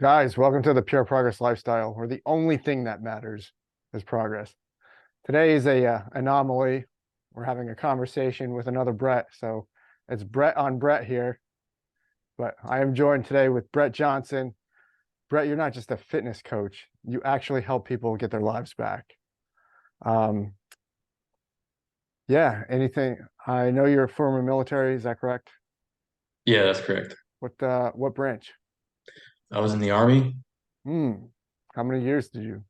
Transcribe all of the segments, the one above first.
Guys, welcome to the Pure Progress Lifestyle, where the only thing that matters is progress. Today is a anomaly. We're having a conversation with another Brett, so it's Brett on Brett here. But I am joined today with Brett Johnson. Brett, you're not just a fitness coach; you actually help people get their lives back. Um, yeah. Anything? I know you're a former military. Is that correct? Yeah, that's correct. What branch? I was in the Army. Hmm. How many years did you?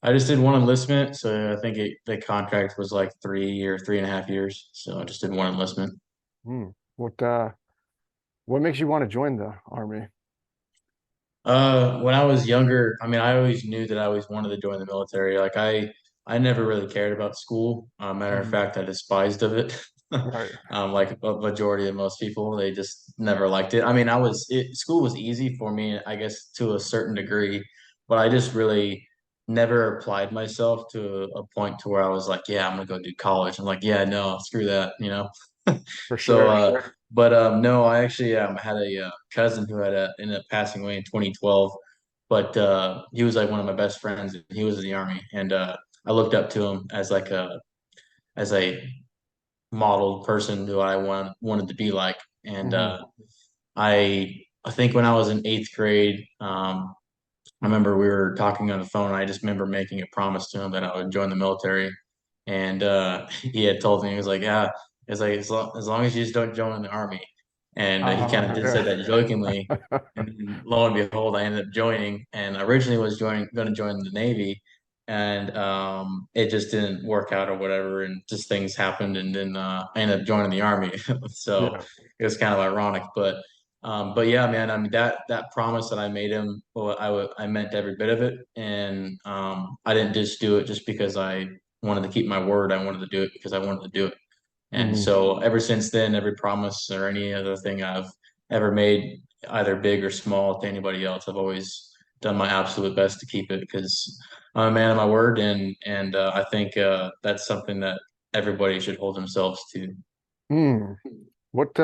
I just did one enlistment, so I think the contract was like 3 and a half years. So I just did one enlistment. Hmm. What makes you want to join the army? When I was younger, I mean, I always knew that I always wanted to join the military. I never really cared about school. Matter of Mhm. fact, I despised of it. Right. Like a majority of most people, they just never liked it. I mean, school was easy for me, I guess, to a certain degree, but I just really never applied myself to a point to where I was like, yeah, I'm gonna go do college. I'm like, yeah, no, screw that. For So, sure. but no, I actually had a cousin who ended up passing away in 2012. But he was like one of my best friends. He was in the army, and I looked up to him as like a model person who wanted to be like. And Mhm. I think when I was in eighth grade, I remember we were talking on the phone. And I just remember making a promise to him that I would join the military, and he had told me he was like, "Yeah, it's like as long as you just don't join the army." And he kind of did say that jokingly, Yeah. and then lo and behold, I ended up joining. And I originally was going to join the Navy, and it just didn't work out or whatever, and just things happened, and then I ended up joining the army. So Yeah. it was kind of ironic, but yeah, man, I mean that promise that I made him, well, I meant every bit of it, and I didn't just do it just because I wanted to keep my word. I wanted to do it because I wanted to do it. And Mhm. so ever since then, every promise or any other thing I've ever made, either big or small, to anybody else, I've always done my absolute best to keep it because I'm a man of my word, and I think that's something that everybody should hold themselves to. Mm. What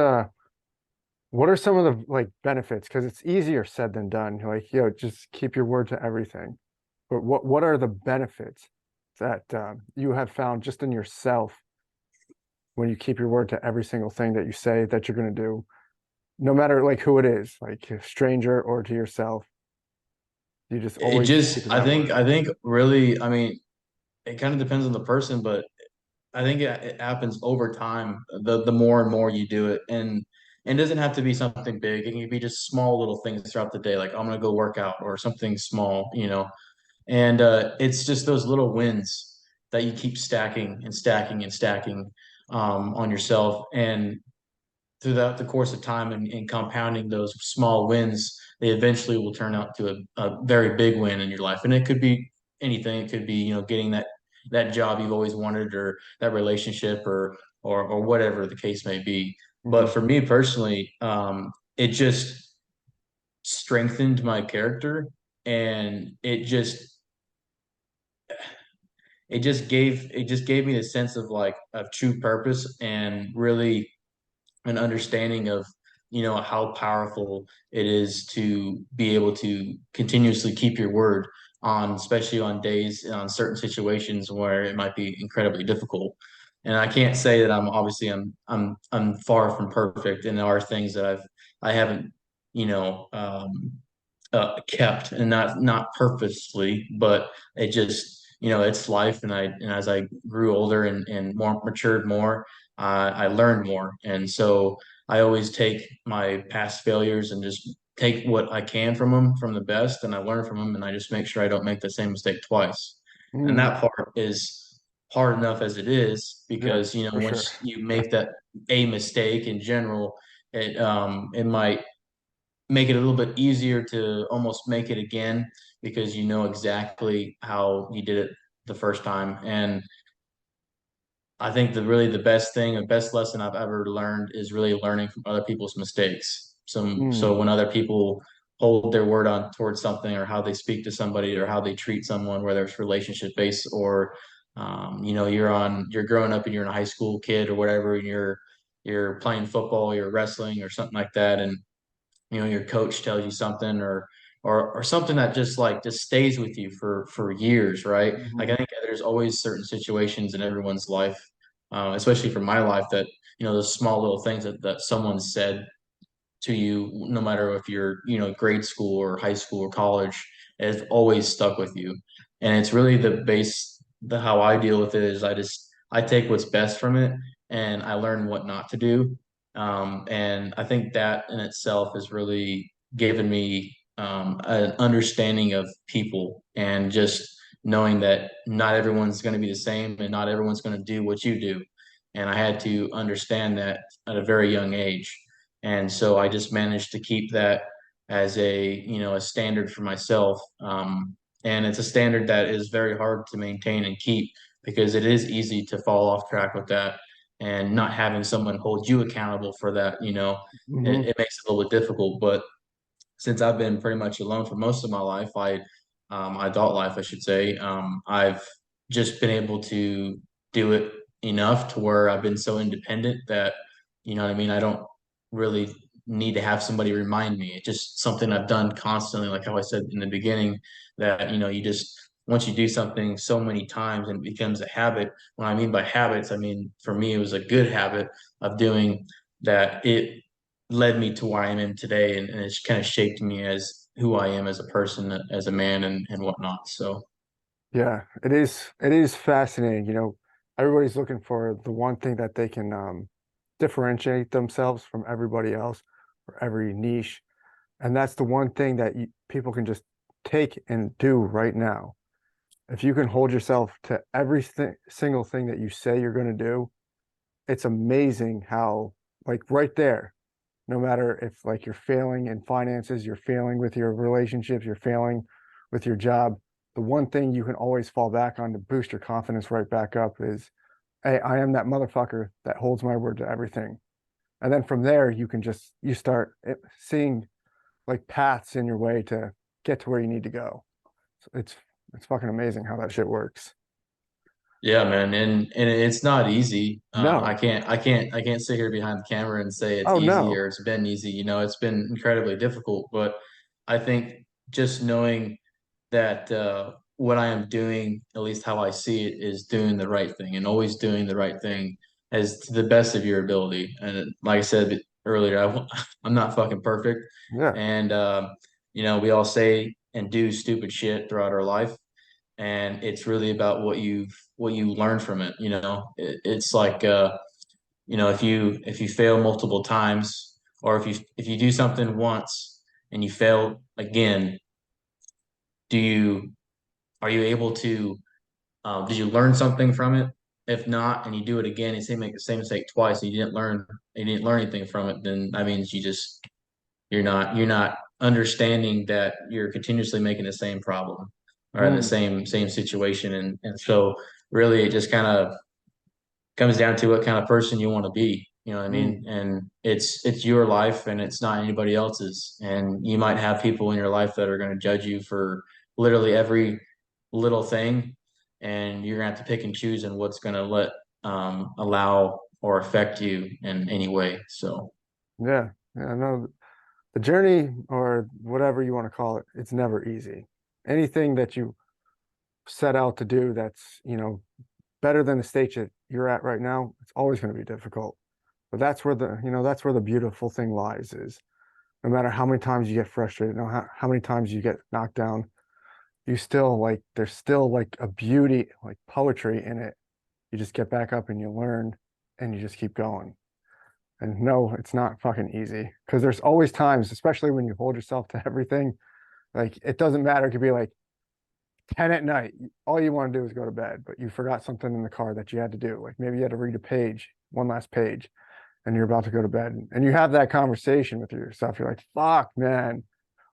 what are some of the like benefits? Because it's easier said than done. Like, just keep your word to everything. But what are the benefits that you have found just in yourself when you keep your word to every single thing that you say that you're going to do, no matter like who it is, like a stranger or to yourself, you just It always just, keeping that word. I think really, I mean, it kind of depends on the person, but I think it happens over time. The more and more you do it, and it doesn't have to be something big. It can be just small little things throughout the day, like I'm gonna go work out or something small. And it's just those little wins that you keep stacking and stacking and stacking on yourself, and throughout the course of time and compounding those small wins, they eventually will turn out to a very big win in your life. And it could be anything. It could be, getting that job you've always wanted, or that relationship, or whatever the case may be. But Hmm. for me personally, it just strengthened my character, and it just gave me a sense of like of true purpose, and really an understanding of how powerful it is to be able to continuously keep your word on, especially on days on certain situations where it might be incredibly difficult. And I can't say that I'm far from perfect, and there are things that I haven't you know kept, and not purposely, but it just, it's life. And as I grew older and more matured more, I learned more. And so I always take my past failures and just take what I can from them, from the best, and I learn from them, and I just make sure I don't make the same mistake twice. And Mm. that part is hard enough as it is, Yeah, because for sure. once you make that a mistake in general, it might make it a little bit easier to almost make it again, because you know exactly how you did it the first time. And I think the best thing, the best lesson I've ever learned is really learning from other people's mistakes. So Mm. when other people hold their word on towards something, or how they speak to somebody, or how they treat someone, whether it's relationship based, or you're growing up and you're in a high school kid or whatever, and you're playing football, you're wrestling or something like that, and your coach tells you something, or or something that just stays with you for years, right? Like Mhm. I think there's always certain situations in everyone's life, especially for my life, that those small little things that someone said to you, no matter if you're, grade school or high school or college, has always stuck with you. And it's really the how I deal with it is I take what's best from it and I learn what not to do. And I think that in itself has really given me an understanding of people and just knowing that not everyone's going to be the same and not everyone's going to do what you do. And I had to understand that at a very young age. And so I just managed to keep that as a standard for myself. And it's a standard that is very hard to maintain and keep because it is easy to fall off track with that, and not having someone hold you accountable for that, Mhm. it makes it a little bit difficult. But since I've been pretty much alone for most of my life, my adult life, I should say, I've just been able to do it enough to where I've been so independent that, you know what I mean? I don't really need to have somebody remind me. It's just something I've done constantly, like how I said in the beginning, that, you just, once you do something so many times and it becomes a habit. When I mean by habits, I mean, for me, it was a good habit of doing that. It led me to where I am in today, and it's kind of shaped me as who I am as a person, as a man, and whatnot. So Yeah, it is fascinating. Everybody's looking for the one thing that they can differentiate themselves from everybody else or every niche. And that's the one thing that people can just take and do right now. If you can hold yourself to single thing that you say you're going to do, it's amazing how, like right there, no matter if like you're failing in finances, you're failing with your relationships, you're failing with your job, the one thing you can always fall back on to boost your confidence right back up is, hey, I am that motherfucker that holds my word to everything. And then from there, you start seeing like paths in your way to get to where you need to go. So it's fucking amazing how that shit works. yeah, man, and it's not easy. No. I can't sit here behind the camera and say it's Oh easy no. or it's been easy. It's been incredibly difficult, but I think just knowing that what I am doing, at least how I see it, is doing the right thing and always doing the right thing as to the best of your ability. And like I said earlier, I'm not fucking perfect, Yeah. and we all say and do stupid shit throughout our life, and it's really about what you learn from it. It's like if you fail multiple times, or if you do something once and you fail again, do you are you able to did you learn something from it? If not, and you do it again, and say make the same mistake twice, and you didn't learn anything from it, then that means you're not understanding that you're continuously making the same problem or in the Mm, same situation, and so really it just kind of comes down to what kind of person you want to be. You know what I mm, mean? And it's your life and it's not anybody else's. And you might have people in your life that are going to judge you for literally every little thing, and you're gonna have to pick and choose in what's gonna let allow or affect you in any way. So yeah. Yeah. No, the journey or whatever you want to call it, it's never easy. Anything that you set out to do that's, better than the stage that you're at right now, it's always going to be difficult. But that's where the beautiful thing lies is no matter how many times you get frustrated, no how many times you get knocked down, you still like there's still like a beauty, like poetry in it. You just get back up and you learn and you just keep going. And no, it's not fucking easy because there's always times, especially when you hold yourself to everything, like it doesn't matter. It could be like 10 at night. All you want to do is go to bed, but you forgot something in the car that you had to do. Like maybe you had to read a page, one last page, and you're about to go to bed. And you have that conversation with yourself. You're like, fuck, man,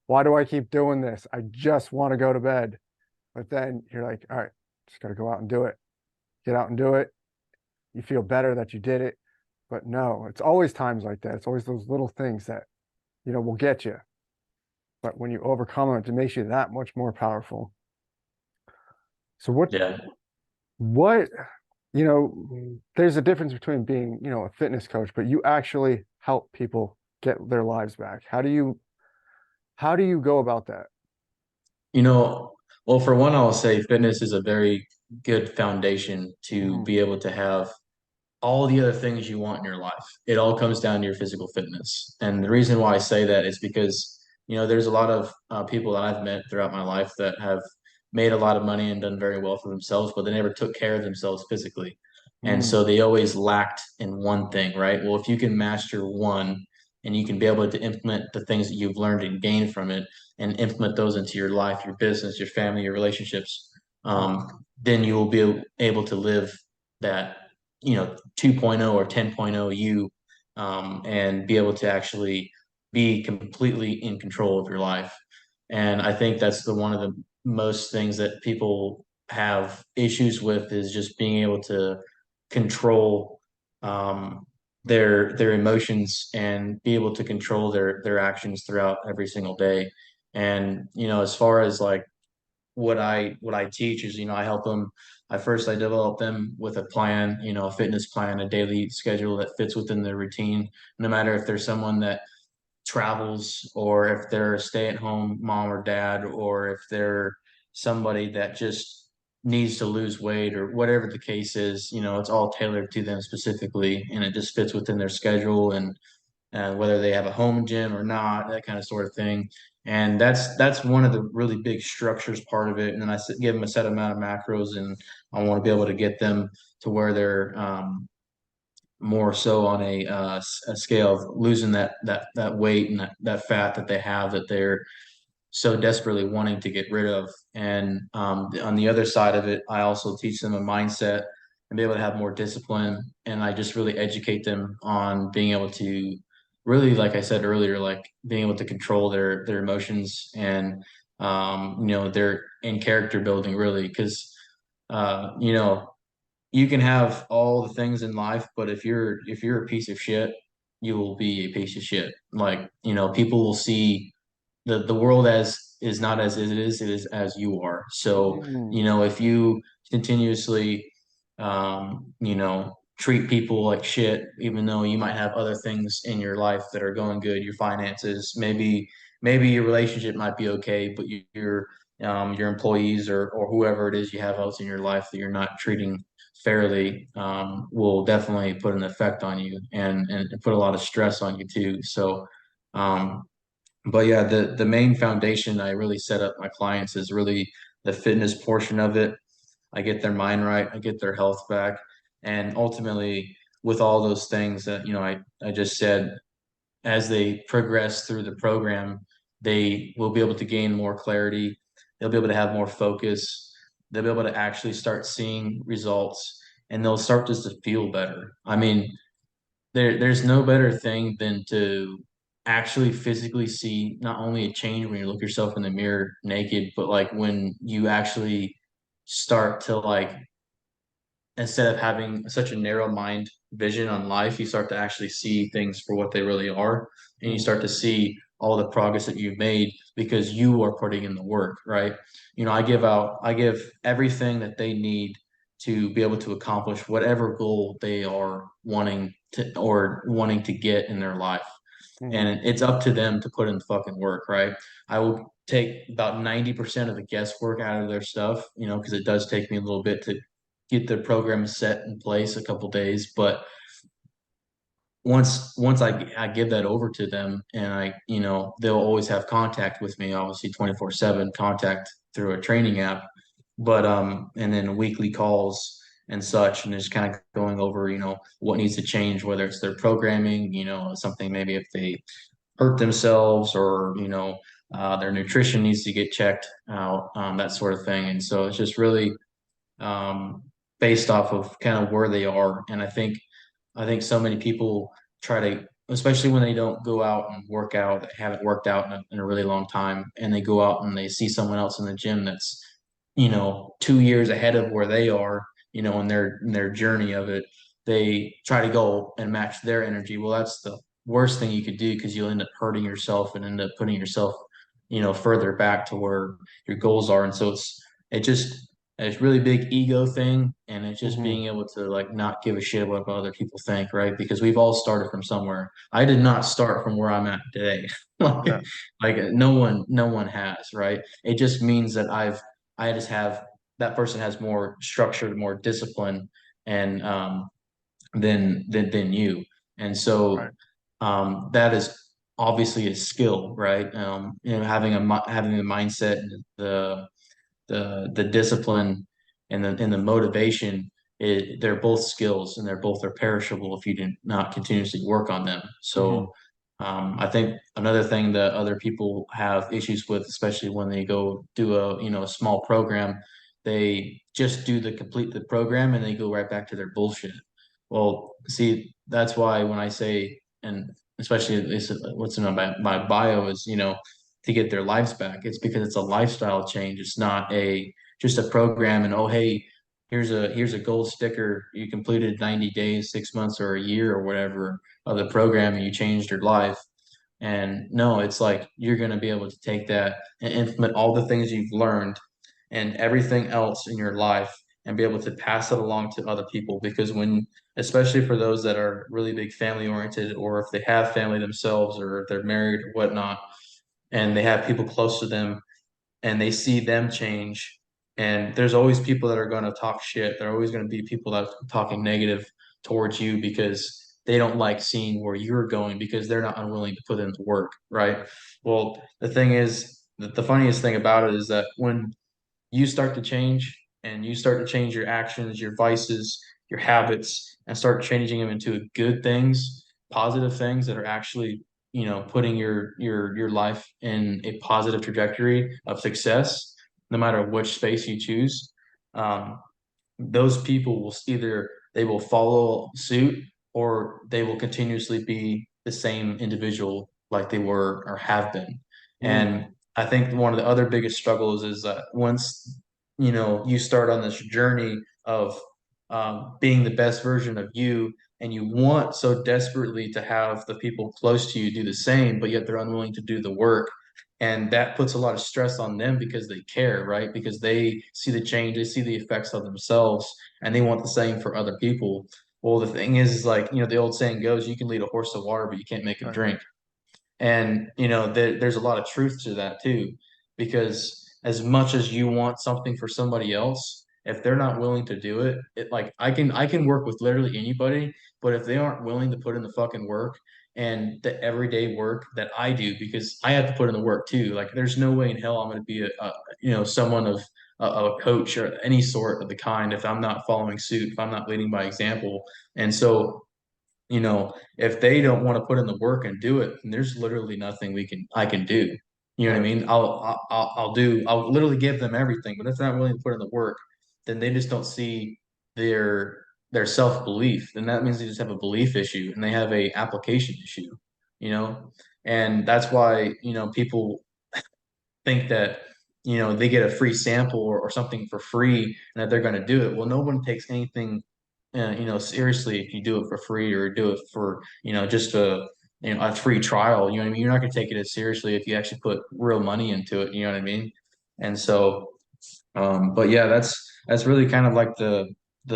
why do I keep doing this? I just want to go to bed. But then you're like, all right, just got to go out and do it. Get out and do it. You feel better that you did it. But no, it's always times like that. It's always those little things that, will get you. But when you overcome it, it makes you that much more powerful. So yeah, what, there's a difference between being, a fitness coach, but you actually help people get their lives back. How do you go about that? You know, well, for one, I'll say fitness is a very good foundation to Mhm. be able to have all the other things you want in your life. It all comes down to your physical fitness. And the reason why I say that is because, there's a lot of people that I've met throughout my life that have made a lot of money and done very well for themselves, but they never took care of themselves physically. And so Mm. they always lacked in one thing, right? Well, if you can master one and you can be able to implement the things that you've learned and gained from it and implement those into your life, your business, your family, your relationships, then you will be able to live that 2.0 or 10.0 you, and be able to actually be completely in control of your life. And I think that's the one of the most things that people have issues with is just being able to control um, their emotions and be able to control their actions throughout every single day. And as far as like what I teach is, I help them. I develop them with a plan, a fitness plan, a daily schedule that fits within their routine. No matter if there's someone that travels or if they're a stay-at-home mom or dad, or if they're somebody that just needs to lose weight or whatever the case is, it's all tailored to them specifically, and it just fits within their schedule and whether they have a home gym or not, that kind of sort of thing. And that's one of the really big structures part of it. And then give them a set amount of macros, and I want to be able to get them to where they're more so on a scale of losing that weight and that fat that they have that they're so desperately wanting to get rid of. And on the other side of it, I also teach them a mindset and be able to have more discipline. And I just really educate them on being able to really, like I said earlier, like being able to control their emotions and their in character building really, because you know you can have all the things in life, but if you're a piece of shit, you will be a piece of shit. Like, people will see the world as is not as it is as you are. So, Mm. if you continuously treat people like shit, even though you might have other things in your life that are going good, your finances, maybe your relationship might be okay, but your employees or whoever it is you have else in your life that you're not treating fairly, will definitely put an effect on you and put a lot of stress on you too. So, um, but yeah, the main foundation I really set up my clients is really the fitness portion of it. I get their mind right, I get their health back, and ultimately, with all those things that I just said, as they progress through the program, they will be able to gain more clarity. They'll be able to have more focus. They'll be able to actually start seeing results, and they'll start just to feel better. I mean, there's no better thing than to actually physically see not only a change when you look yourself in the mirror naked, but like when you actually start to like, instead of having such a narrow mind vision on life, you start to actually see things for what they really are. And you Mm. start to see all the progress that you've made because you are putting in the work, right? I give everything that they need to be able to accomplish whatever goal they are wanting to get in their life. Mhm. And it's up to them to put in the fucking work, right? I will take about 90% of the guesswork out of their stuff, because it does take me a little bit to get the program set in place, a couple days. But once I give that over to them, and they'll always have contact with me, obviously 24/7 contact through a training app, but and then weekly calls and such, and just kind of going over, what needs to change, whether it's their programming, something maybe if they hurt themselves, or their nutrition needs to get checked out, that sort of thing. And so it's just really um, based off of kind of where they are. And I think so many people try to, especially when they don't go out and work out, that haven't worked out in a really long time, and they go out and they see someone else in the gym that's 2 years ahead of where they are, in their journey of it. They try to go and match their energy. Well, that's the worst thing you could do, because you'll end up hurting yourself and end up putting yourself further back to where your goals are. And so it just a really big ego thing, and it's just Hmm. being able to like not give a shit about what other people think, right? Because we've all started from somewhere. I did not start from where I'm at today. Yeah. Like no one has, right? It just means that I just have that person has more structure, more discipline, and than you. And Right. so that is obviously a skill, right? Having having the mindset and the discipline and the motivation, they're both skills, and they're perishable if you do not continuously work on them. Hmm. So I think another thing that other people have issues with, especially when they go do a small program, they just do the complete the program and they go right back to their bullshit. Well, see, that's why when I say, and especially what's in my bio is, to get their lives back. It's because it's a lifestyle change. It's not a just a program and, oh hey, here's a gold sticker. You completed 90 days, 6 months, or a year or whatever of the program, and you changed your life. And no, it's like you're going to be able to take that and implement all the things you've learned and everything else in your life and be able to pass it along to other people. Because when, especially for those that are really big family oriented, or if they have family themselves, or if they're married or whatnot, and they have people close to them and they see them change. And there's always people that are going to talk shit. There are always going to be people that are talking negative towards you because they don't like seeing where you're going because they're not unwilling to put in the work, right? Well, the thing is, the funniest thing about it is that when you start to change and you start to change your actions, your vices, your habits, and start changing them into good things, positive things that are actually, putting your life in a positive trajectory of success, no matter which space you choose. Um, those people will either they will follow suit, or they will continuously be the same individual like they were or have been. Mm. And I think one of the other biggest struggles is that once you start on this journey of being the best version of you, and you want so desperately to have the people close to you do the same, but yet they're unwilling to do the work. And that puts a lot of stress on them because they care, right? Because they see the change, they see the effects of themselves, and they want the same for other people. Well, the thing is like, the old saying goes, you can lead a horse to water, but you can't make him Right. drink. And there's a lot of truth to that too, because as much as you want something for somebody else, if they're not willing to do it, like I can work with literally anybody, but if they aren't willing to put in the fucking work and the everyday work that I do, because I have to put in the work too. Like there's no way in hell I'm going to be someone of a coach or any sort of the kind if I'm not following suit, if I'm not leading by example. And so if they don't want to put in the work and do it, then there's literally nothing I can do. You know what I Right. mean? I'll literally give them everything, but if they're not willing to put in the work, then they just don't see their self-belief. Then that means they just have a belief issue and they have a application issue, you know? And that's why, people think that they get a free sample or something for free and that they're going to do it. Well, no one takes anything seriously if you do it for free or do it for just a free trial. You know what I mean? You're not going to take it as seriously if you actually put real money into it. You know what I mean? And so, but yeah, that's really kind of like the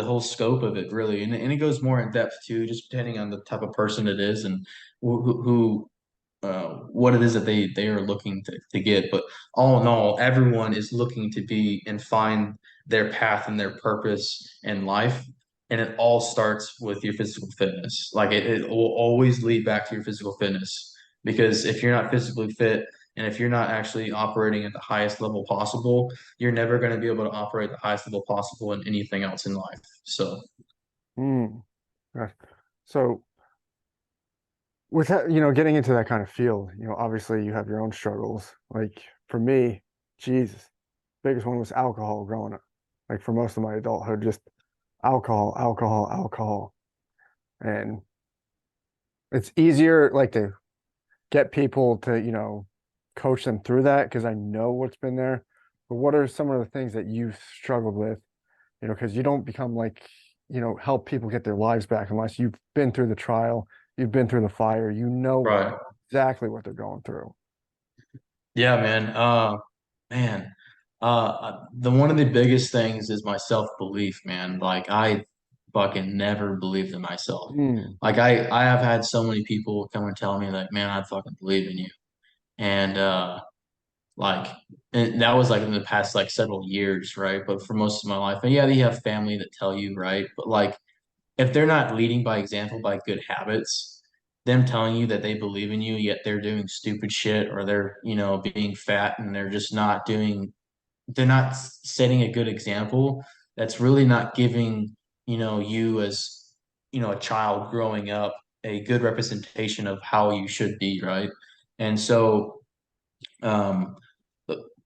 whole scope of it, really, and it goes more in depth too, just depending on the type of person it is and what it is that they are looking to get. But all in all, everyone is looking to be and find their path and their purpose in life. And it all starts with your physical fitness. Like it will always lead back to your physical fitness. Because if you're not physically fit and if you're not actually operating at the highest level possible, you're never going to be able to operate at the highest level possible in anything else in life. So, Mm. Right. So with that, getting into that kind of field, obviously you have your own struggles. Like for me, Jesus, biggest one was alcohol growing up. Like for most of my adulthood, just alcohol, alcohol, alcohol. And it's easier like to get people to, coach them through that because I know what's been there. But what are some of the things that you've struggled with? Because you don't become like, help people get their lives back unless you've been through the trial, you've been through the fire, you know right. exactly what they're going through. Yeah, man. Man. The one of the biggest things is my self-belief, man. Like I fucking never believed in myself. Mm, Like I have had so many people come and tell me like, man, I fucking believe in you. And like and that was like in the past like several years, right? But for most of my life, and yeah, you have family that tell you, right? But like if they're not leading by example by good habits, them telling you that they believe in you, yet they're doing stupid shit or they're, being fat and they're not setting a good example. That's really not giving, you as, a child growing up a good representation of how you should be, right? And so, um,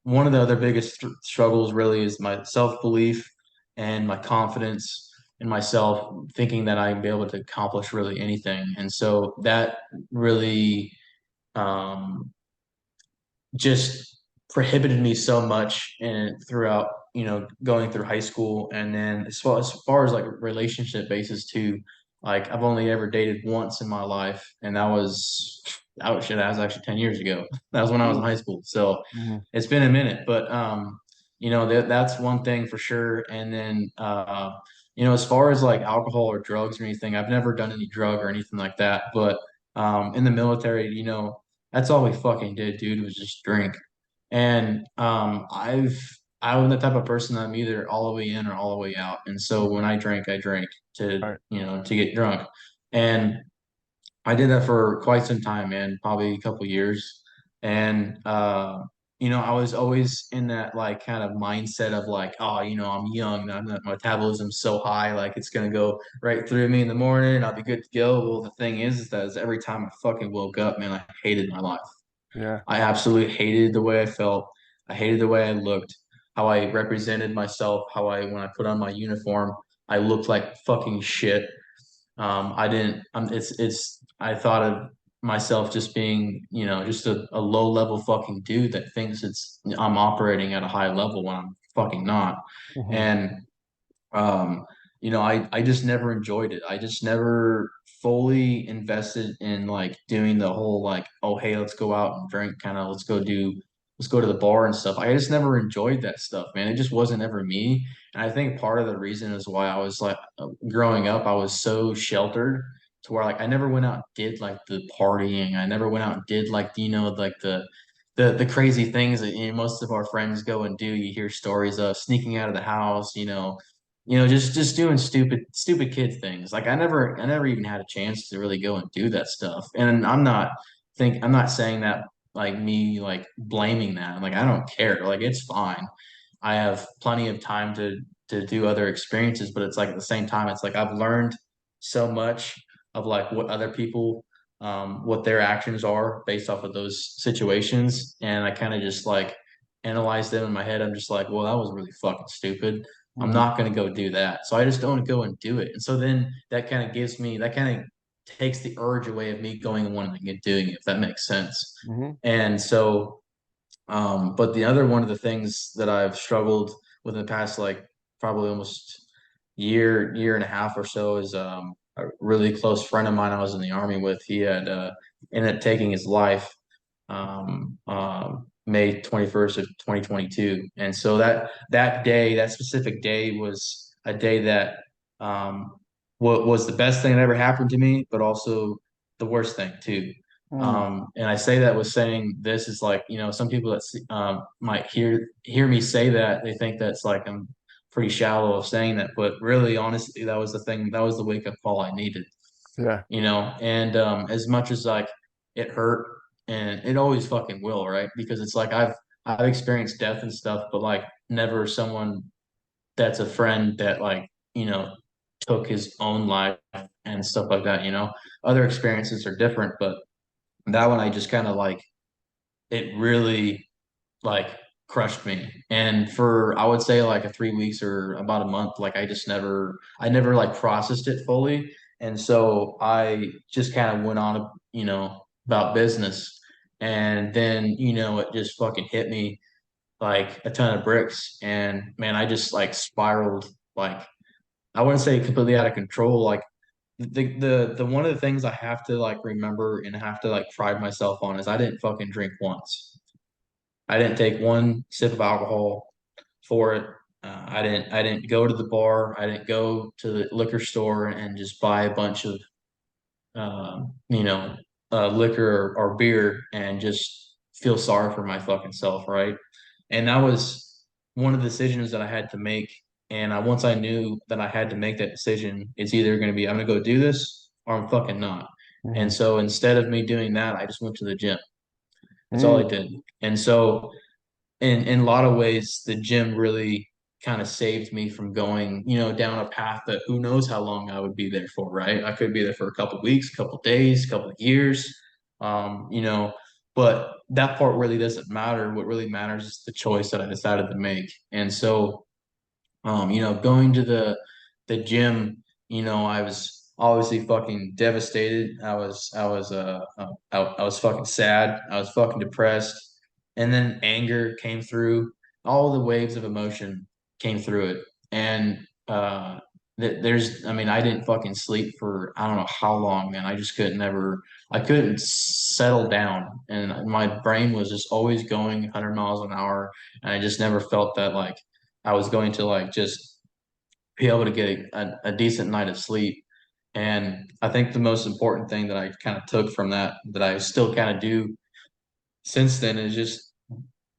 one of the other biggest struggles really is my self-belief and my confidence in myself, thinking that I'm be able to accomplish really anything. And so that really, um, just prohibited me so much and throughout, going through high school. And then as far as like relationship basis too, like I've only ever dated once in my life, and that was actually 10 years ago. That was when I was in mm, high school. So mm, it's been a minute, but that's one thing for sure. And then as far as like alcohol or drugs or anything, I've never done any drug or anything like that. But in the military, that's all we fucking did, dude, was just drink. And I'm the type of person I'm either all the way in or all the way out. And so when I drank to, right. to get drunk. And I did that for quite some time, man, probably a couple years. And I was always in that like kind of mindset of like, oh, I'm young, my metabolism's so high, like it's gonna go right through me in the morning, I'll be good to go. Well, the thing is that is every time I fucking woke up, man, I hated my life. Yeah. I absolutely hated the way I felt. I hated the way I looked, how I represented myself, when I put on my uniform, I looked like fucking shit. I didn't. I thought of myself just being, just a low level fucking dude that thinks I'm operating at a high level when I'm fucking not. Hmm. And um, I just never enjoyed it. I just never fully invested in like doing the whole like, oh hey, let's go out and drink, kind of let's go to the bar and stuff. I just never enjoyed that stuff, man. It just wasn't ever me. And I think part of the reason is why I was like growing up, I was so sheltered to where like I never went out and did like the partying. I never went out and did like, like the crazy things that most of our friends go and do. You hear stories of sneaking out of the house, just doing stupid kid things. Like I never even had a chance to really go and do that stuff. And I'm not saying that like me like blaming that. Like I don't care. Like it's fine. I have plenty of time to do other experiences, but it's like at the same time, it's like I've learned so much of like what other people what their actions are based off of those situations. And I kind of just like analyze them in my head. I'm just like, well, that was really fucking stupid. I'm Hmm. not going to go do that. So I just don't go and do it. And so then that kind of takes the urge away of me going and wanting and doing it, if that makes sense. Hmm. And so, but the other one of the things that I've struggled with in the past, like probably almost year and a half or so, is a really close friend of mine I was in the army with. He had ended up taking his life May 21st of 2022. And so that specific day was a day that what was the best thing that ever happened to me, but also the worst thing too. Mm. And I say that with saying this is like, some people that might hear me say that they think that's like I'm pretty shallow of saying that, but really, honestly, that was the thing. That was the wake up call I needed, Yeah. and as much as like it hurt, and it always fucking will, right? Because it's like I've experienced death and stuff, but like never someone that's a friend that like took his own life and stuff like that. Other experiences are different, but that one I just kind of like it really like crushed me. And for I would say like a 3 weeks or about a month, like I never like processed it fully. And so I just kind of went on, about business. And then, it just fucking hit me like a ton of bricks. And man, I just like spiraled like I wouldn't say completely out of control. Like the one of the things I have to like remember and have to like pride myself on is I didn't fucking drink once. I didn't take one sip of alcohol. for it. I didn't go to the bar. I didn't go to the liquor store and just buy a bunch of you know, liquor or beer and just feel sorry for my fucking self, right? And that was one of the decisions that I had to make. And once I knew that I had to make that decision, it's either going to be I'm going to go do this or I'm fucking not. And Mhm. so instead of me doing that, I just went to the gym. That's all I Mm. did. And so in a lot of ways, the gym really kind of saved me from going, down a path that who knows how long I would be there for, right? I could be there for a couple of weeks, a couple of days, a couple of years, um, you know, but that part really doesn't matter. What really matters is the choice that I decided to make. And so, going to the gym, I was obviously fucking devastated. I was fucking sad. I was fucking depressed, and then anger came through. All the waves of emotion came through it, and I mean, I didn't fucking sleep for I don't know how long, man. I just couldn't ever. I couldn't settle down, and my brain was just always going 100 miles an hour, and I just never felt that like I was going to like just be able to get a decent night of sleep. And I think the most important thing that I kind of took from that I still kind of do since then is just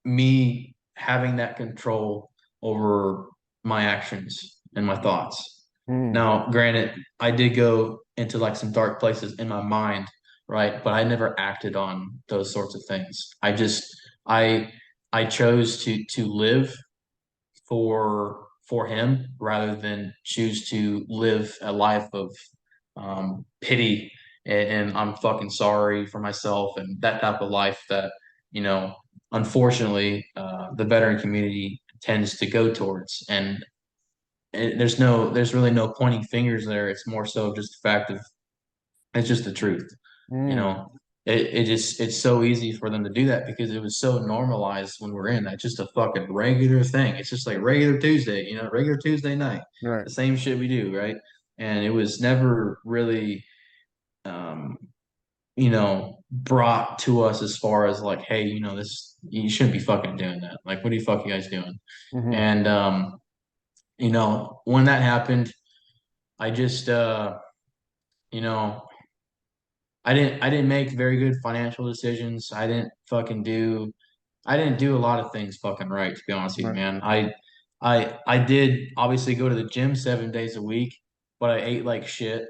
me having that control over my actions and my thoughts. Mm. Now, granted, I did go into like some dark places in my mind, right? But I never acted on those sorts of things. I I chose to live for him rather than choose to live a life of pity and I'm fucking sorry for myself and that type of life that you know unfortunately the veteran community tends to go towards and there's really no pointing fingers there. It's more so just the fact of it's just the truth. You Mm. know, it's so easy for them to do that because it was so normalized when we're in that just a fucking regular thing. It's just like regular Tuesday, regular Tuesday night, Right. the same shit we do, right? And it was never really, um, brought to us as far as like, hey, this you shouldn't be fucking doing that. Like, what are you fuck you guys doing? Mhm. And when that happened, I just you know I didn't make very good financial decisions. I didn't do a lot of things fucking right, to be honest with you, Right. man. I did obviously go to the gym 7 days a week, but I ate like shit.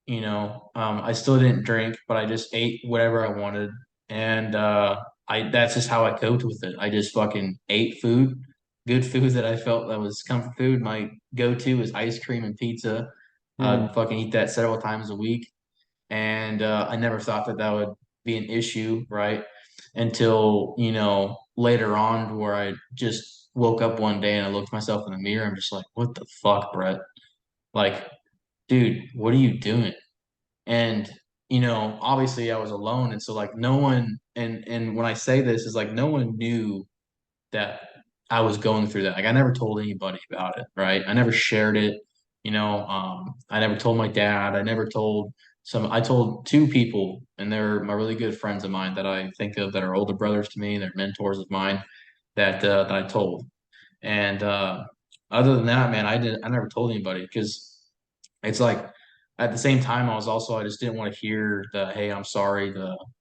I still didn't drink, but I just ate whatever I wanted. And I that's just how I coped with it. I just fucking ate food, good food that I felt that was comfort food. My go-to is ice cream and pizza. Mm. I'd fucking eat that several times a week and I never thought that that would be an issue, right? Until later on, where I just woke up one day and I looked myself in the mirror. I'm just like, what the fuck, Brett? Like, dude, what are you doing? And obviously I was alone, and so like no one, and when I say this is like no one knew that I was going through that. Like I never told anybody about it, right? I never shared it. I never told my dad. I told two people, and they're my really good friends of mine that I think of that are older brothers to me. They're mentors of mine that I told. And other than that, man, I never told anybody because it's like at the same time I just didn't want to hear the hey, I'm sorry,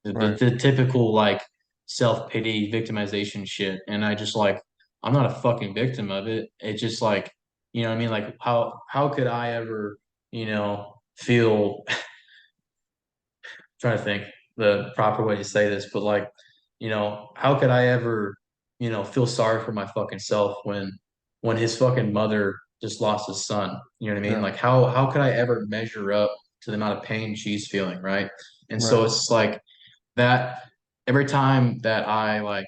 Right. the typical like self-pity victimization shit. And I just like I'm not a fucking victim of it. It's just like, what I mean? Like how could I ever, feel trying to think the proper way to say this, but like, how could I ever, feel sorry for my fucking self when his fucking mother just lost his son? You know what I mean? Yeah. Like how could I ever measure up to the amount of pain she's feeling, right? And so Right. it's like that every time that I like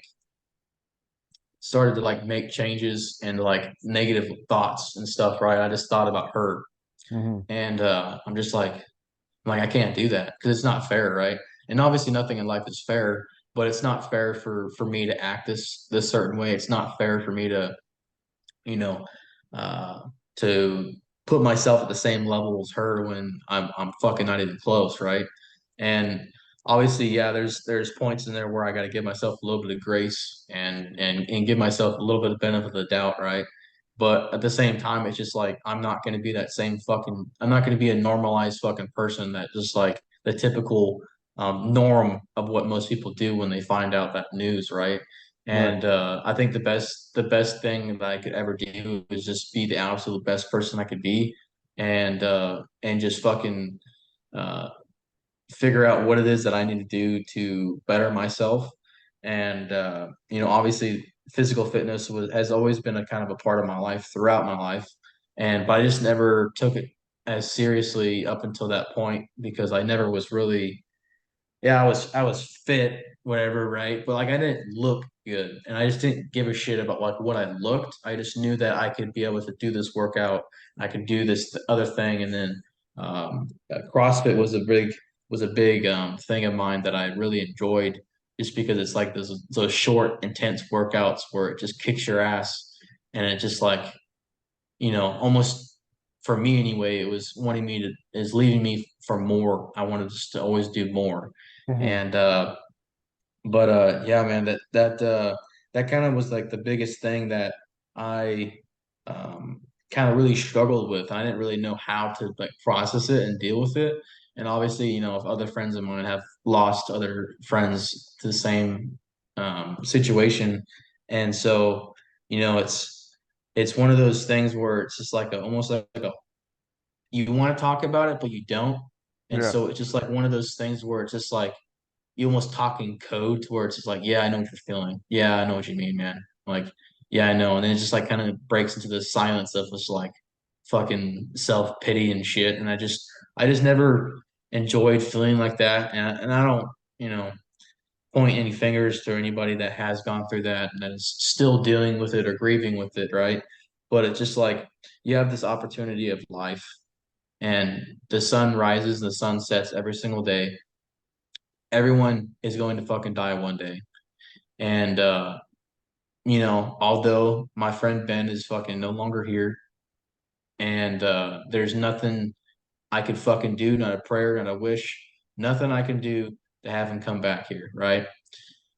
started to like make changes and like negative thoughts and stuff, right? I just thought about her. Mhm. And I'm just like I can't do that because it's not fair, right? And obviously nothing in life is fair, but it's not fair for me to act this certain way. It's not fair for me to, you know, uh to put myself at the same level as her when I'm fucking not even close, right? And obviously, yeah, there's points in there where I got to give myself a little bit of grace and give myself a little bit of benefit of the doubt, right? But at the same time, it's just like I'm not going to be that same fucking. I'm not going to be a normalized fucking person that just like the typical norm of what most people do when they find out that news, right? Right. And I think the best thing that I could ever do is just be the absolute best person I could be, and just fucking uh, figure out what it is that I need to do to better myself. And obviously, physical fitness has always been a kind of a part of my life throughout my life, and but I just never took it as seriously up until that point because I never was really, yeah, I was fit, whatever, right? But like I didn't look good, and I just didn't give a shit about like what I looked. I just knew that I could be able to do this workout, I could do this other thing, and then CrossFit was a big thing of mine that I really enjoyed, just because it's like those short, intense workouts where it just kicks your ass, and it just like almost for me anyway, it was wanting me to is leaving me for more. I wanted just to always do more. Hmm. And but yeah, man, that kind of was like the biggest thing that I kind of really struggled with. I didn't really know how to like process it and deal with it. And obviously, if other friends of mine have lost other friends to the same situation, and so it's one of those things where it's just like almost like a you want to talk about it, but you don't. And Yeah. so it's just like one of those things where it's just like you almost talking code to where it's just like, yeah, I know what you're feeling. Yeah, I know what you mean, man. Like, yeah, I know. And then it just like kind of breaks into the silence of just like fucking self pity and shit. And I just never enjoyed feeling like that. And I don't, you know, point any fingers to anybody that has gone through that and that is still dealing with it or grieving with it, right? But it's just like you have this opportunity of life, and the sun rises, the sun sets every single day. Everyone is going to fucking die one day. And although my friend Ben is fucking no longer here, and there's nothing I could fucking do, not a prayer, not a wish, nothing I can do to have him come back here, right?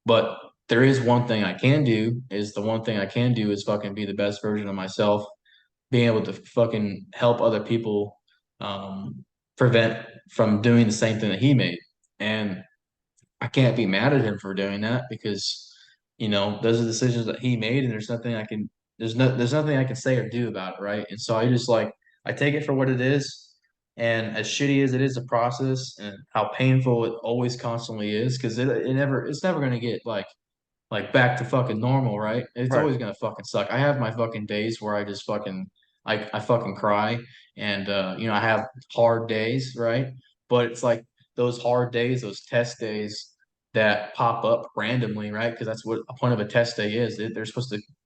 But there is one thing I can do, is the one thing I can do is fucking be the best version of myself, being able to fucking help other people prevent from doing the same thing that he made. And I can't be mad at him for doing that because, those are decisions that he made, and there's nothing I can say or do about it, right? And so I take it for what it is, and as shitty as it is a process, and how painful it always constantly is, because it's never gonna get like back to fucking normal, right? It's Right. always gonna fucking suck. I have my fucking days where I just fucking I fucking cry, and I have hard days, right? But it's like those hard days, those test days that pop up randomly, right? Because that's what a point of a test day is.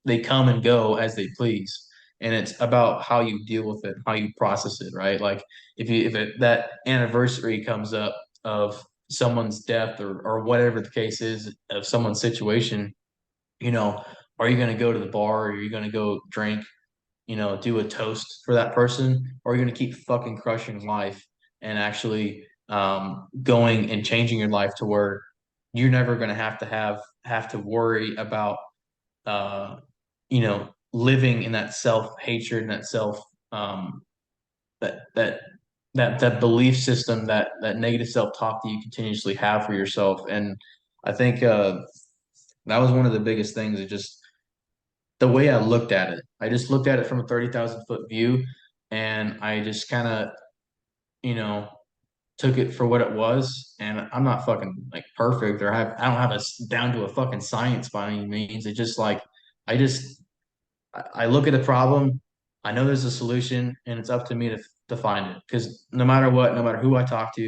They come and go as they please. And it's about how you deal with it, how you process it, right? Like that anniversary comes up of someone's death, or whatever the case is of someone's situation, you know, are you going to go to the bar? Or are you going to go drink, do a toast for that person? Or are you going to keep fucking crushing life and actually going and changing your life to where you're never going to have to worry about, uh, living in that self-hatred and that um, that that that belief system, that negative self-talk that you continuously have for yourself. And I think that was one of the biggest things. It just the way I looked at it. I just looked at it from a 30,000 foot view, and I just kind of you know took it for what it was. And I'm not fucking like perfect, or I don't have us down to a fucking science by any means. It just like I just I look at the problem. I know there's a solution, and it's up to me to find it. Because no matter what, no matter who I talk to,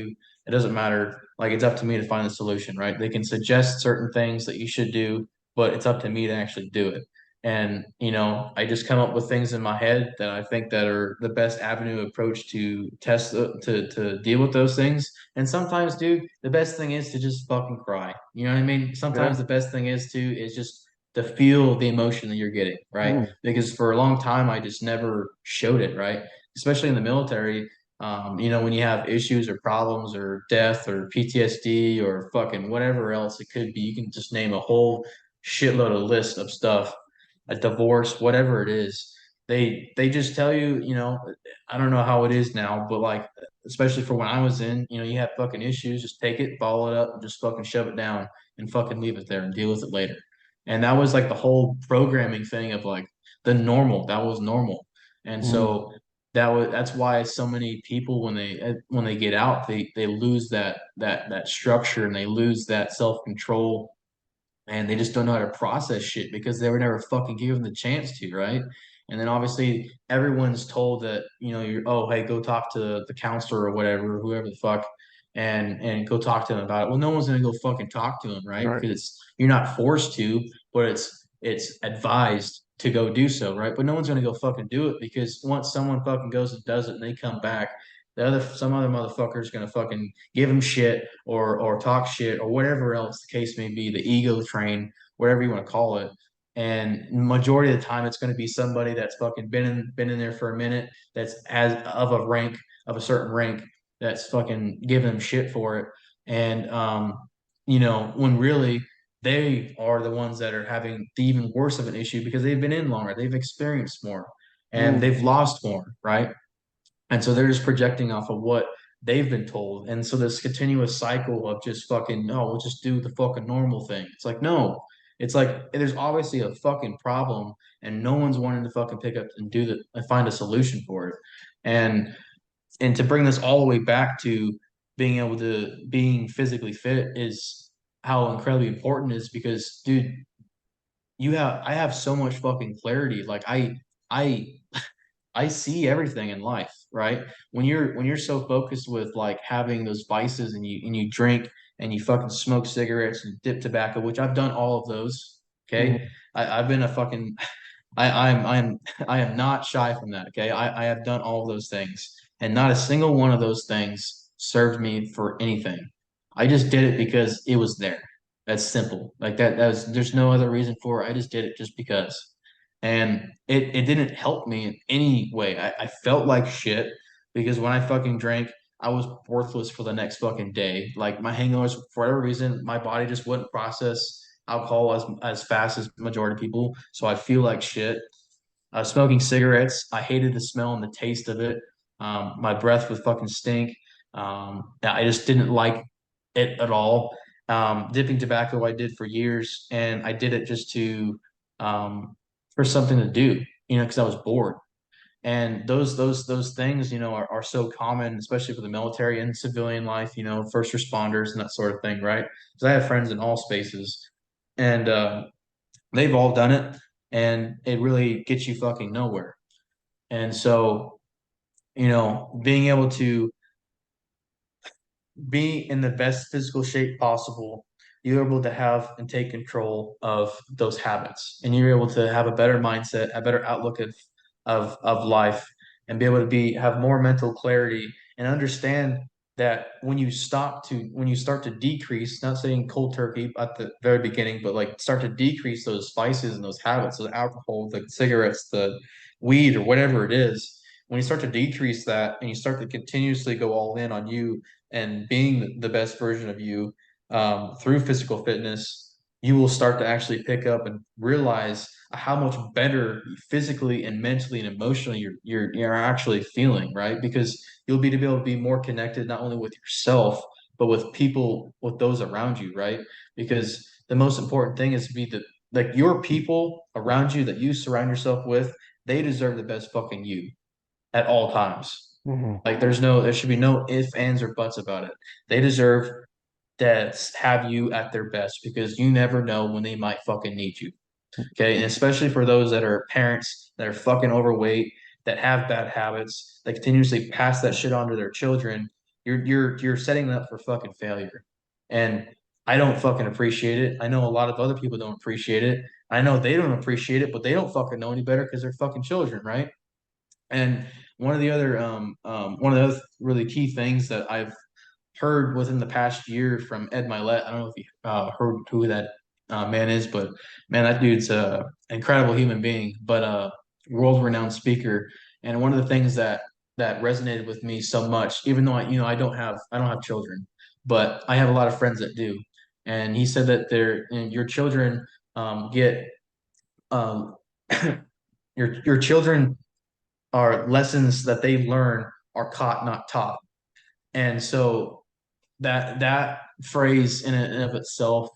it doesn't matter. Like it's up to me to find the solution, right? They can suggest certain things that you should do, but it's up to me to actually do it. And I just come up with things in my head that I think that are the best avenue approach to to deal with those things. And sometimes, dude, the best thing is to just fucking cry. You know what I mean? Yeah. Sometimes the best thing is just to feel the emotion that you're getting, right? Mm. Because for a long time I just never showed it, right? Especially in the military, when you have issues or problems or death or PTSD or fucking whatever else it could be, you can just name a whole shitload of list of stuff, a divorce, whatever it is. they just tell you, I don't know how it is now, but like especially for when I was in, you have fucking issues, just take it, bottle it up, and just fucking shove it down and fucking leave it there and deal with it later. And that was like the whole programming thing of like the normal. That was normal. And Mm, so that's why so many people when they get out, they lose that structure and they lose that self-control and they just don't know how to process shit because they were never fucking given the chance to, right? And then obviously everyone's told that, you're oh hey, go talk to the counselor or whatever, whoever the fuck, and go talk to them about it. Well, no one's gonna go fucking talk to them, right? right. Because you're not forced to, but it's advised to go do so, right? But no one's gonna go fucking do it because once someone fucking goes and does it and they come back, some other motherfucker's gonna fucking give him shit or talk shit or whatever else the case may be, the ego train, whatever you want to call it. And majority of the time, it's going to be somebody that's fucking been in there for a minute, that's as of a rank of a certain rank, that's fucking giving them shit for it. And when really they are the ones that are having the even worse of an issue because they've been in longer, they've experienced more, and Mm, they've lost more, right? And so they're just projecting off of what they've been told. And so this continuous cycle of just fucking, no, we'll just do the fucking normal thing. It's like, no, it's like there's obviously a fucking problem and no one's wanting to fucking pick up and do the and find a solution for it. And and to bring this all the way back to being physically fit is how incredibly important it is because dude, I have so much fucking clarity. Like I I see everything in life, right? When you're so focused with like having those vices and you drink and you fucking smoke cigarettes and dip tobacco, which I've done all of those. Okay. mm, I've been a fucking I'm I am not shy from that. Okay. I have done all of those things. And not a single one of those things served me for anything. I just did it because it was there. That's simple. Like that was there's no other reason for it. I just did it just because. And it didn't help me in any way. I felt like shit because when I fucking drank, I was worthless for the next fucking day. Like my hangovers, for whatever reason, my body just wouldn't process alcohol as fast as majority of people. So I feel like shit. Smoking cigarettes, I hated the smell and the taste of it. My breath would fucking stink. I just didn't like it at all. Dipping tobacco, I did for years, and I did it just um, for something to do, because I was bored. And those things, are so common, especially for the military and civilian life, first responders and that sort of thing, right? Because I have friends in all spaces, and they've all done it, and it really gets you fucking nowhere. And so, being able to be in the best physical shape possible, you're able to have and take control of those habits, and you're able to have a better mindset, a better outlook of life, and be able to have more mental clarity and understand that when you start to decrease, not saying cold turkey at the very beginning, but like start to decrease those spices and those habits, the alcohol, the cigarettes, the weed, or whatever it is. When you start to decrease that and you start to continuously go all in on you and being the best version of you through physical fitness, you will start to actually pick up and realize how much better physically and mentally and emotionally you're actually feeling, right? Because you'll be to be able to be more connected not only with yourself but with people, with those around you, right? Because the most important thing is to be like your people around you that you surround yourself with, they deserve the best fucking you at all times. mm, Like there should be no ifs, ands, or buts about it. They deserve to have you at their best because you never know when they might fucking need you. Okay. And especially for those that are parents that are fucking overweight, that have bad habits, that continuously pass that shit on to their children, you're setting them up for fucking failure. And I don't fucking appreciate it. I know a lot of other people don't appreciate it. I know they don't appreciate it, but they don't fucking know any better because they're fucking children, right? And one of the other really key things that I've heard within the past year from Ed Milet, I don't know if you heard who that man is, but man, that dude's a incredible human being, but world renowned speaker. And one of the things that resonated with me so much, even though I don't have children, but I have a lot of friends that do. And he said that your children get um, Your children are lessons that they learn are caught, not taught. And so that phrase in and of itself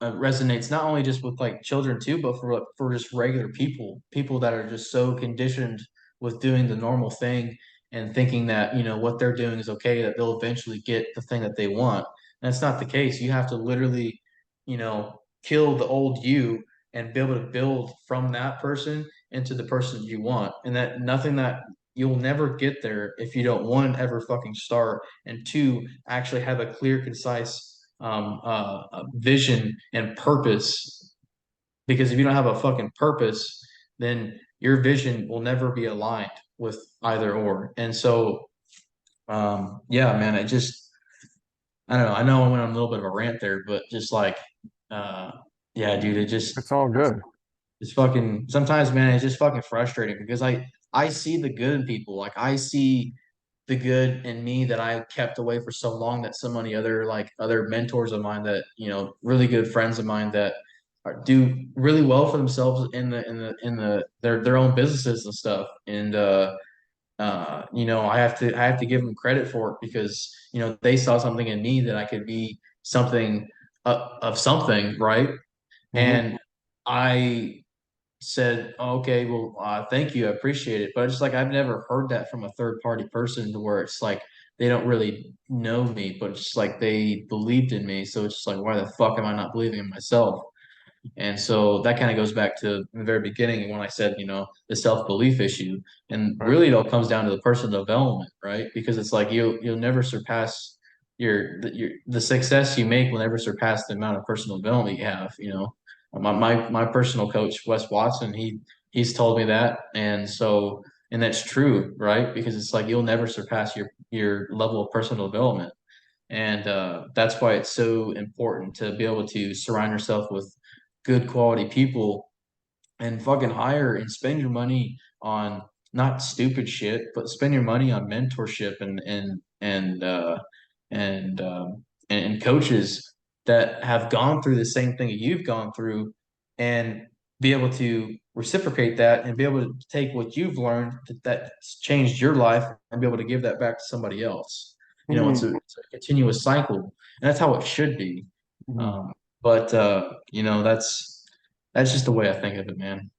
resonates not only just with like children too, but for just regular people that are just so conditioned with doing the normal thing and thinking that what they're doing is okay, that they'll eventually get the thing that they want. And that's not the case. You have to literally, kill the old you and be able to build from that person into the person you want. And that nothing that you'll never get there if you don't one ever fucking start and two actually have a clear, concise vision and purpose. Because if you don't have a fucking purpose, then your vision will never be aligned with either or. And so, yeah, man, I don't know. I know I went on a little bit of a rant there, but just like, uh, yeah, dude, It's all good. it's fucking sometimes, man, it's just fucking frustrating because I see the good in people. Like I see the good in me that I kept away for so long that so many other mentors of mine that, really good friends of mine that do really well for themselves in their own businesses and stuff. And I have to give them credit for it because, they saw something in me that I could be something of something, right? Hmm. And I said, okay, well, thank you, I appreciate it. But just like I've never heard that from a third party person to where it's like they don't really know me, but just like they believed in me. So it's just like, why the fuck am I not believing in myself? And so that kind of goes back to the very beginning when I said, the self-belief issue. And Right. really it all comes down to the personal development, right? Because it's like you'll never surpass the success you make will never surpass the amount of personal development you have, My personal coach, Wes Watson, he's told me that. And that's true, right? Because it's like you'll never surpass your level of personal development. And that's why it's so important to be able to surround yourself with good quality people and fucking hire and spend your money on not stupid shit, but spend your money on mentorship and coaches that have gone through the same thing that you've gone through and be able to reciprocate that and be able to take what you've learned that's changed your life and be able to give that back to somebody else. Hmm. It's a continuous cycle, and that's how it should be. Hmm. But that's just the way I think of it, man.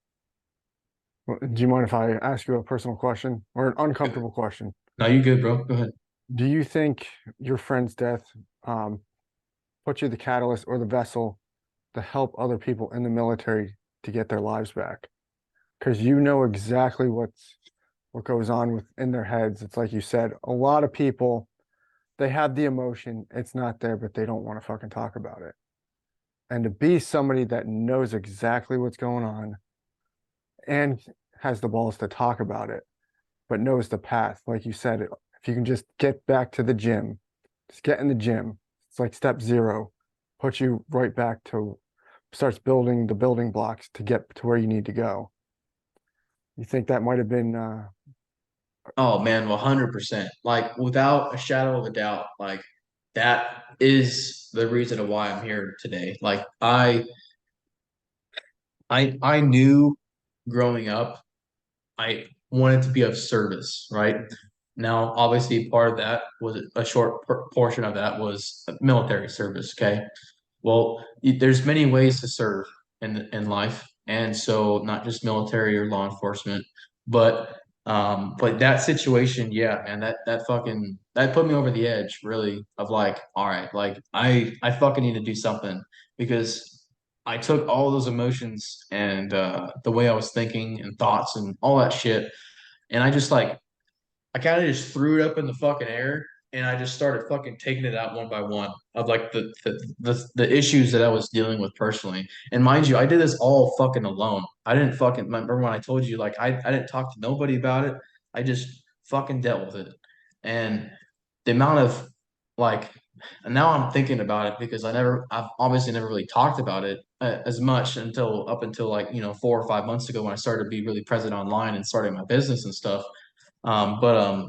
Well, do you mind if I ask you a personal question or an uncomfortable question? No, you good, bro. Go ahead. Do you think your friend's death um, put you the catalyst or the vessel to help other people in the military to get their lives back? Because you know exactly what goes on within their heads. It's like you said, a lot of people, they have the emotion, it's not there, but they don't want to fucking talk about it. And to be somebody that knows exactly what's going on and has the balls to talk about it, but knows the path, like you said, if you can just get back to the gym, just get in the gym. It's like step zero, puts you right back to starts building the building blocks to get to where you need to go. You think that might have been Oh man, 100%. Like without a shadow of a doubt, like that is the reason of why I'm here today. Like I knew growing up I wanted to be of service, right? Now, obviously, part of that was a short portion of that was military service. Okay, well, there's many ways to serve in life, and so not just military or law enforcement, but that situation, yeah, man, that fucking that put me over the edge, really, of like, all right, like I fucking need to do something because I took all those emotions and the way I was thinking and thoughts and all that shit, and I kind of just threw it up in the fucking air and I just started fucking taking it out one by one of like the issues that I was dealing with personally. And mind you, I did this all fucking alone. I didn't fucking remember when I told you like I didn't talk to nobody about it. I just fucking dealt with it. And the amount of like and now I'm thinking about it because I've obviously never really talked about it as much until up until like 4 or 5 months ago when I started to be really present online and starting my business and stuff. But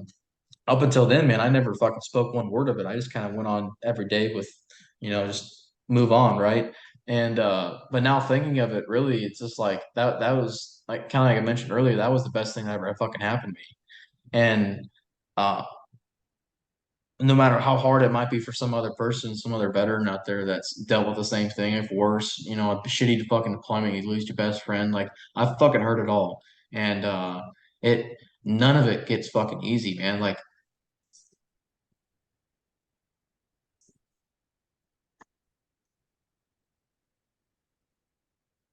up until then, man, I never fucking spoke one word of it. I just kind of went on every day with, just move on, right? And but now thinking of it, really, it's just like that was like kind of like I mentioned earlier, that was the best thing that ever fucking happened to me. And uh no matter how hard it might be for some other person, some other veteran out there that's dealt with the same thing, if worse, a shitty fucking deployment, you lose your best friend. Like I've fucking heard it all. And it none of it gets fucking easy, man. Like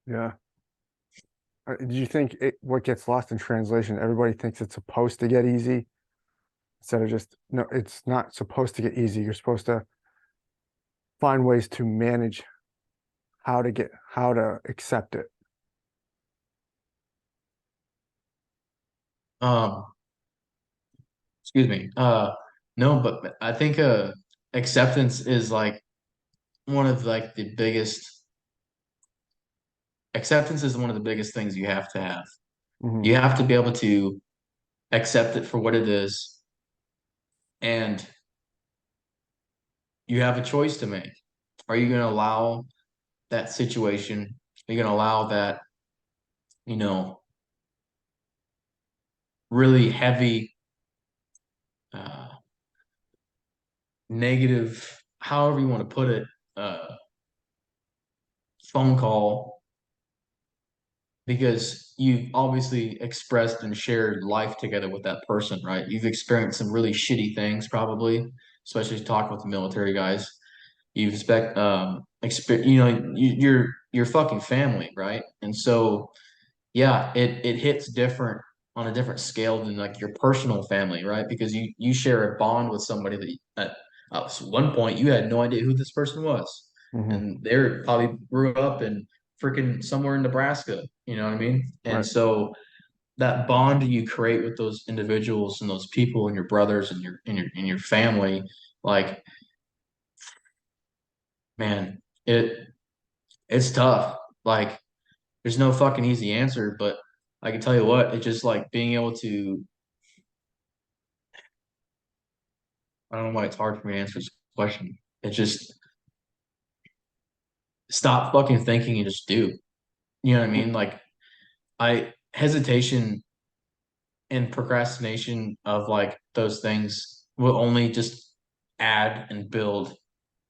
Yeah. Do you think what gets lost in translation, everybody thinks it's supposed to get easy instead of just, no, it's not supposed to get easy. You're supposed to find ways to manage how to accept it. um excuse me. No, but I think acceptance is like one of like the biggest acceptance is one of the biggest things you have to have. Hmm. You have to be able to accept it for what it is, and you have a choice to make. Are you going to allow that situation? Are you going to allow that, you know, really heavy, uh, negative, however you want to put it, phone call because you've obviously expressed and shared life together with that person, right? You've experienced some really shitty things, probably, especially talking with the military guys. You expect, you're fucking family, right? And so, yeah, it hits different on a different scale than like your personal family, right? Because you share a bond with somebody that at one point you had no idea who this person was, Hmm. and they're probably grew up in freaking somewhere in Nebraska. You know what I mean? And Right. so that bond you create with those individuals and those people and your brothers and your family, like man, it's tough. Like there's no fucking easy answer, but I can tell you what, it's just like being able to, I don't know why it's hard for me to answer this question. It's just stop fucking thinking and just do. You know what I mean? Like I hesitation and procrastination of like those things will only just add and build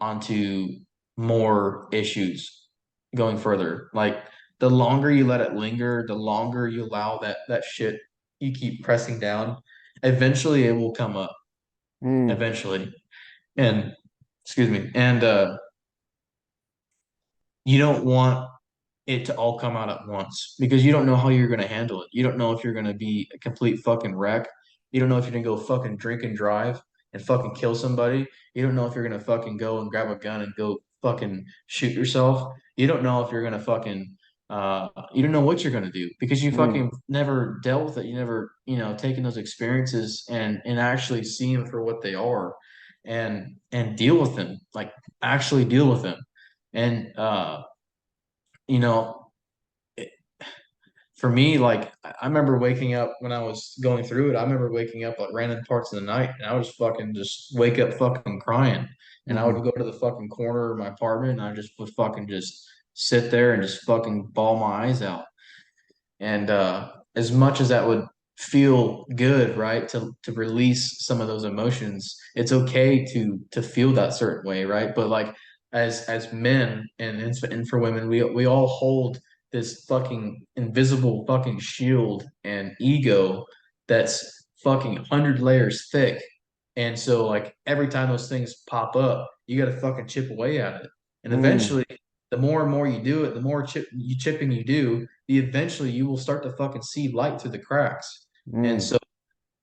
onto more issues going further. Like the longer you let it linger, the longer you allow that shit you keep pressing down, eventually it will come up. Mm. Eventually. And excuse me. And you don't want it to all come out at once because you don't know how you're going to handle it. You don't know if you're going to be a complete fucking wreck. You don't know if you're going to go fucking drink and drive and fucking kill somebody. You don't know if you're going to fucking go and grab a gun and go fucking shoot yourself. You don't know if you're going to fucking you don't know what you're going to do because you Mm. fucking never dealt with it. You never, taken those experiences and actually see them for what they are and deal with them. Like actually deal with them. And you know, for me, like I remember waking up when I was going through it. I remember waking up like random parts of the night, and I was fucking just wake up fucking crying, and I Hmm. would go to the fucking corner of my apartment, and I just would fucking just sit there and just fucking bawl my eyes out. And as much as that would feel good, right, to release some of those emotions, it's okay to feel that certain way, right? But like as men and for women, we all hold this fucking invisible fucking shield and ego that's fucking 100 layers thick. And so like every time those things pop up, you got to fucking chip away at it. And Mm. eventually, the more and more you do it, the more chipping you do, eventually you will start to fucking see light through the cracks. And Mm. so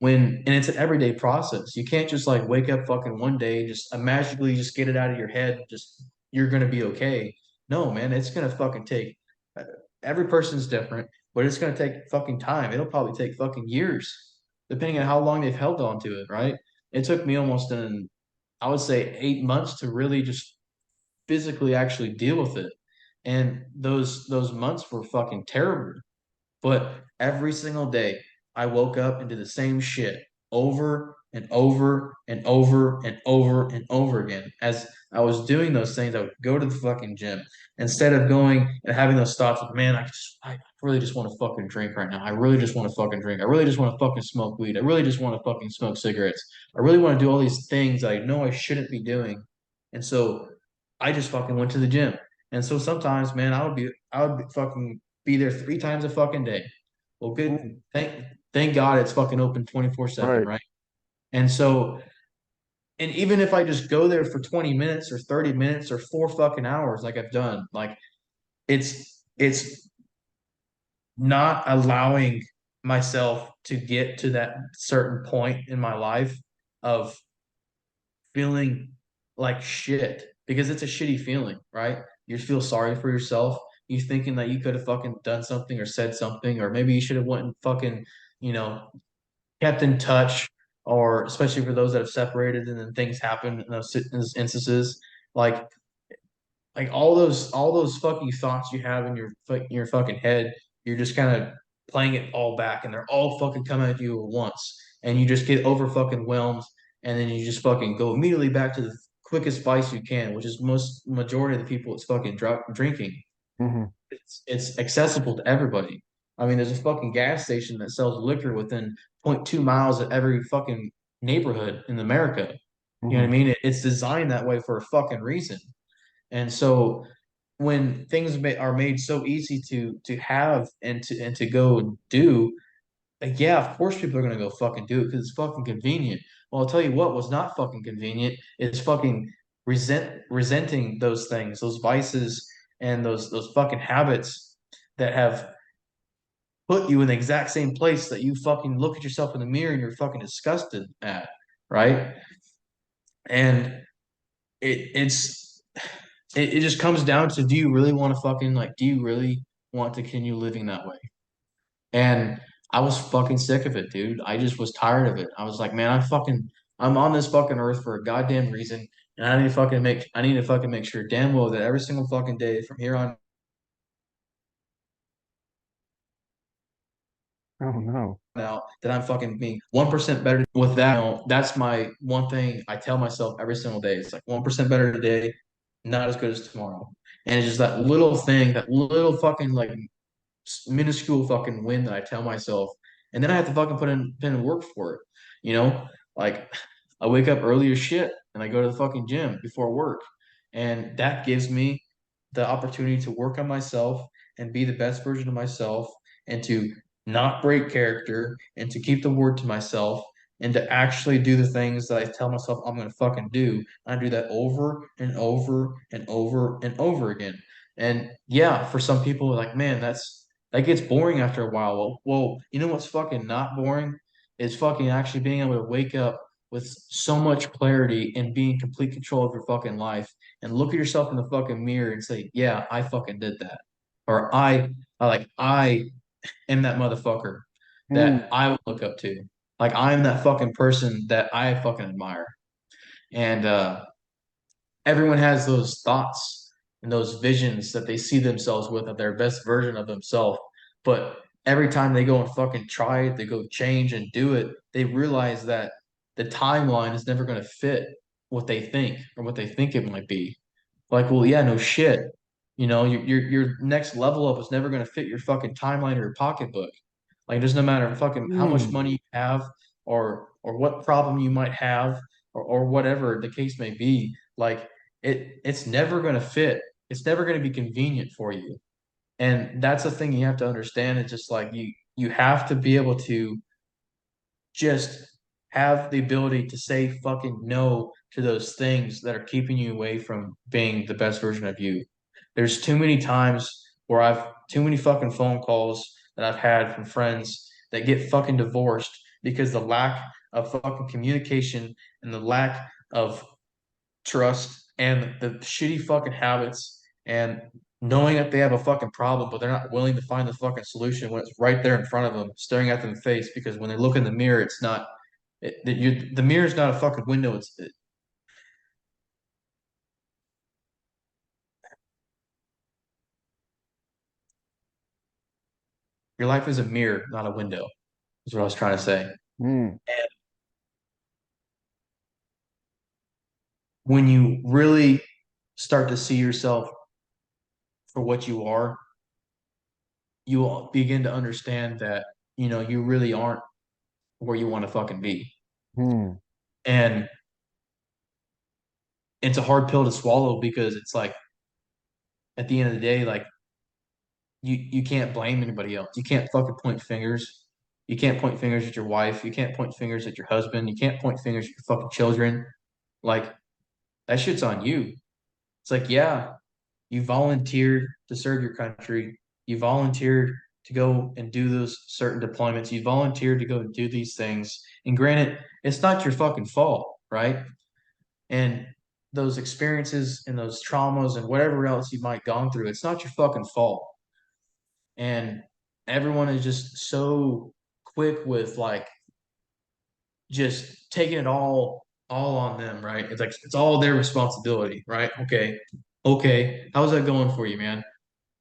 and it's an everyday process. You can't just like wake up fucking one day, just magically just get it out of your head, just you're gonna be okay. No, man, it's gonna fucking take uh, every person's different, but it's gonna take fucking time. It'll probably take fucking years, depending on how long they've held on to it, right? It took me almost I would say 8 months to really just physically actually deal with it. And those months were fucking terrible. But every single day, I woke up and did the same shit over and over and over and over and over again. As I was doing those things, I would go to the fucking gym instead of going and having those thoughts of, man, I really just want to fucking drink right now. I really just want to fucking drink. I really just want to fucking smoke weed. I really just want to fucking smoke cigarettes. I really want to do all these things I know I shouldn't be doing. And so I just fucking went to the gym. And so sometimes, man, I would be fucking be there 3 times a fucking day. Well, good. Mm, Thank God it's fucking open 24/7, right. right? And so, and even if I just go there for 20 minutes or 30 minutes or 4 fucking hours, like I've done, like it's not allowing myself to get to that certain point in my life of feeling like shit because it's a shitty feeling, right? You feel sorry for yourself. You thinking that you could have fucking done something or said something, or maybe you should have went and fucking, you know, kept in touch, or especially for those that have separated and then things happen in those instances, like all those fucking thoughts you have in your fucking head, you're just kind of playing it all back, and they're all fucking coming at you at once, and you just get over fucking whelmed, and then you just fucking go immediately back to the quickest vice you can, which is most majority of the people it's fucking drinking. Hmm. It's accessible to everybody. I mean, there's a fucking gas station that sells liquor within zero point 0.2 miles of every fucking neighborhood in America. You know what Hmm. I mean? It's designed that way for a fucking reason. And so when things are made so easy to have and to go and do, like, yeah, of course people are gonna go fucking do it because it's fucking convenient. Well, I'll tell you what was not fucking convenient is fucking resenting those things, those vices and those fucking habits that have put you in the exact same place that you fucking look at yourself in the mirror and you're fucking disgusted at, right? And it's it just comes down to, do you really want to fucking, like, do you really want to continue living that way? And I was fucking sick of it, dude. I just was tired of it. I was like, man, I'm on this fucking earth for a goddamn reason, and I need to fucking make sure damn well that every single fucking day from here on Oh no. out that I'm fucking being 1% better. With that, that's my one thing I tell myself every single day. It's like 1% better today, not as good as tomorrow. And it's just that little thing, that little fucking like minuscule fucking win that I tell myself, and then I have to fucking put in work for it. You know, like I wake up early as shit and I go to the fucking gym before work, and that gives me the opportunity to work on myself and be the best version of myself, and to not break character, and to keep the word to myself, and to actually do the things that I tell myself I'm gonna fucking do. I do that over and over and over and over again. And yeah, for some people, like, man, that gets boring after a while. You know what's fucking not boring is fucking actually being able to wake up with so much clarity and be in complete control of your fucking life and look at yourself in the fucking mirror and say, yeah, I fucking did that. Or I am that motherfucker that Mm, I would look up to. Like, I'm that fucking person that I fucking admire. And everyone has those thoughts and those visions that they see themselves with of their best version of themselves. But every time they go and fucking try it, they go change and do it, they realize that the timeline is never going to fit what they think or what they think it might be. Like, well, yeah, no shit. You know, your next level up is never going to fit your fucking timeline or your pocketbook. Like, it doesn't matter fucking how much mm, money you have, or what problem you might have, or whatever the case may be. Like, it's never going to fit. It's never going to be convenient for you. And that's the thing you have to understand. It's just like you have to be able to just have the ability to say fucking no to those things that are keeping you away from being the best version of you. There's too many times where I've too many fucking phone calls that I've had from friends that get fucking divorced because the lack of fucking communication and the lack of trust and the shitty fucking habits, and knowing that they have a fucking problem, but they're not willing to find the fucking solution when it's right there in front of them, staring at them in the face. Because when they look in the mirror, it's not the mirror is not a fucking window. Your life is a mirror, not a window. Is what I was trying to say. mm. when you really start to see yourself for what you are, you will begin to understand that, you really aren't where you want to fucking be. Hmm. And it's a hard pill to swallow because it's like at the end of the day, like you can't blame anybody else. You can't fucking point fingers. You can't point fingers at your wife. You can't point fingers at your husband. You can't point fingers at your fucking children. Like that shit's on you. It's like, yeah, you volunteered to serve your country. You volunteered to go and do those certain deployments. You volunteered to go and do these things. And granted, it's not your fucking fault, right? And those experiences and those traumas and whatever else you might gone through, it's not your fucking fault. And everyone is just so quick with like just taking it all on them, right? It's like it's all their responsibility, right? Okay, how's that going for you, man?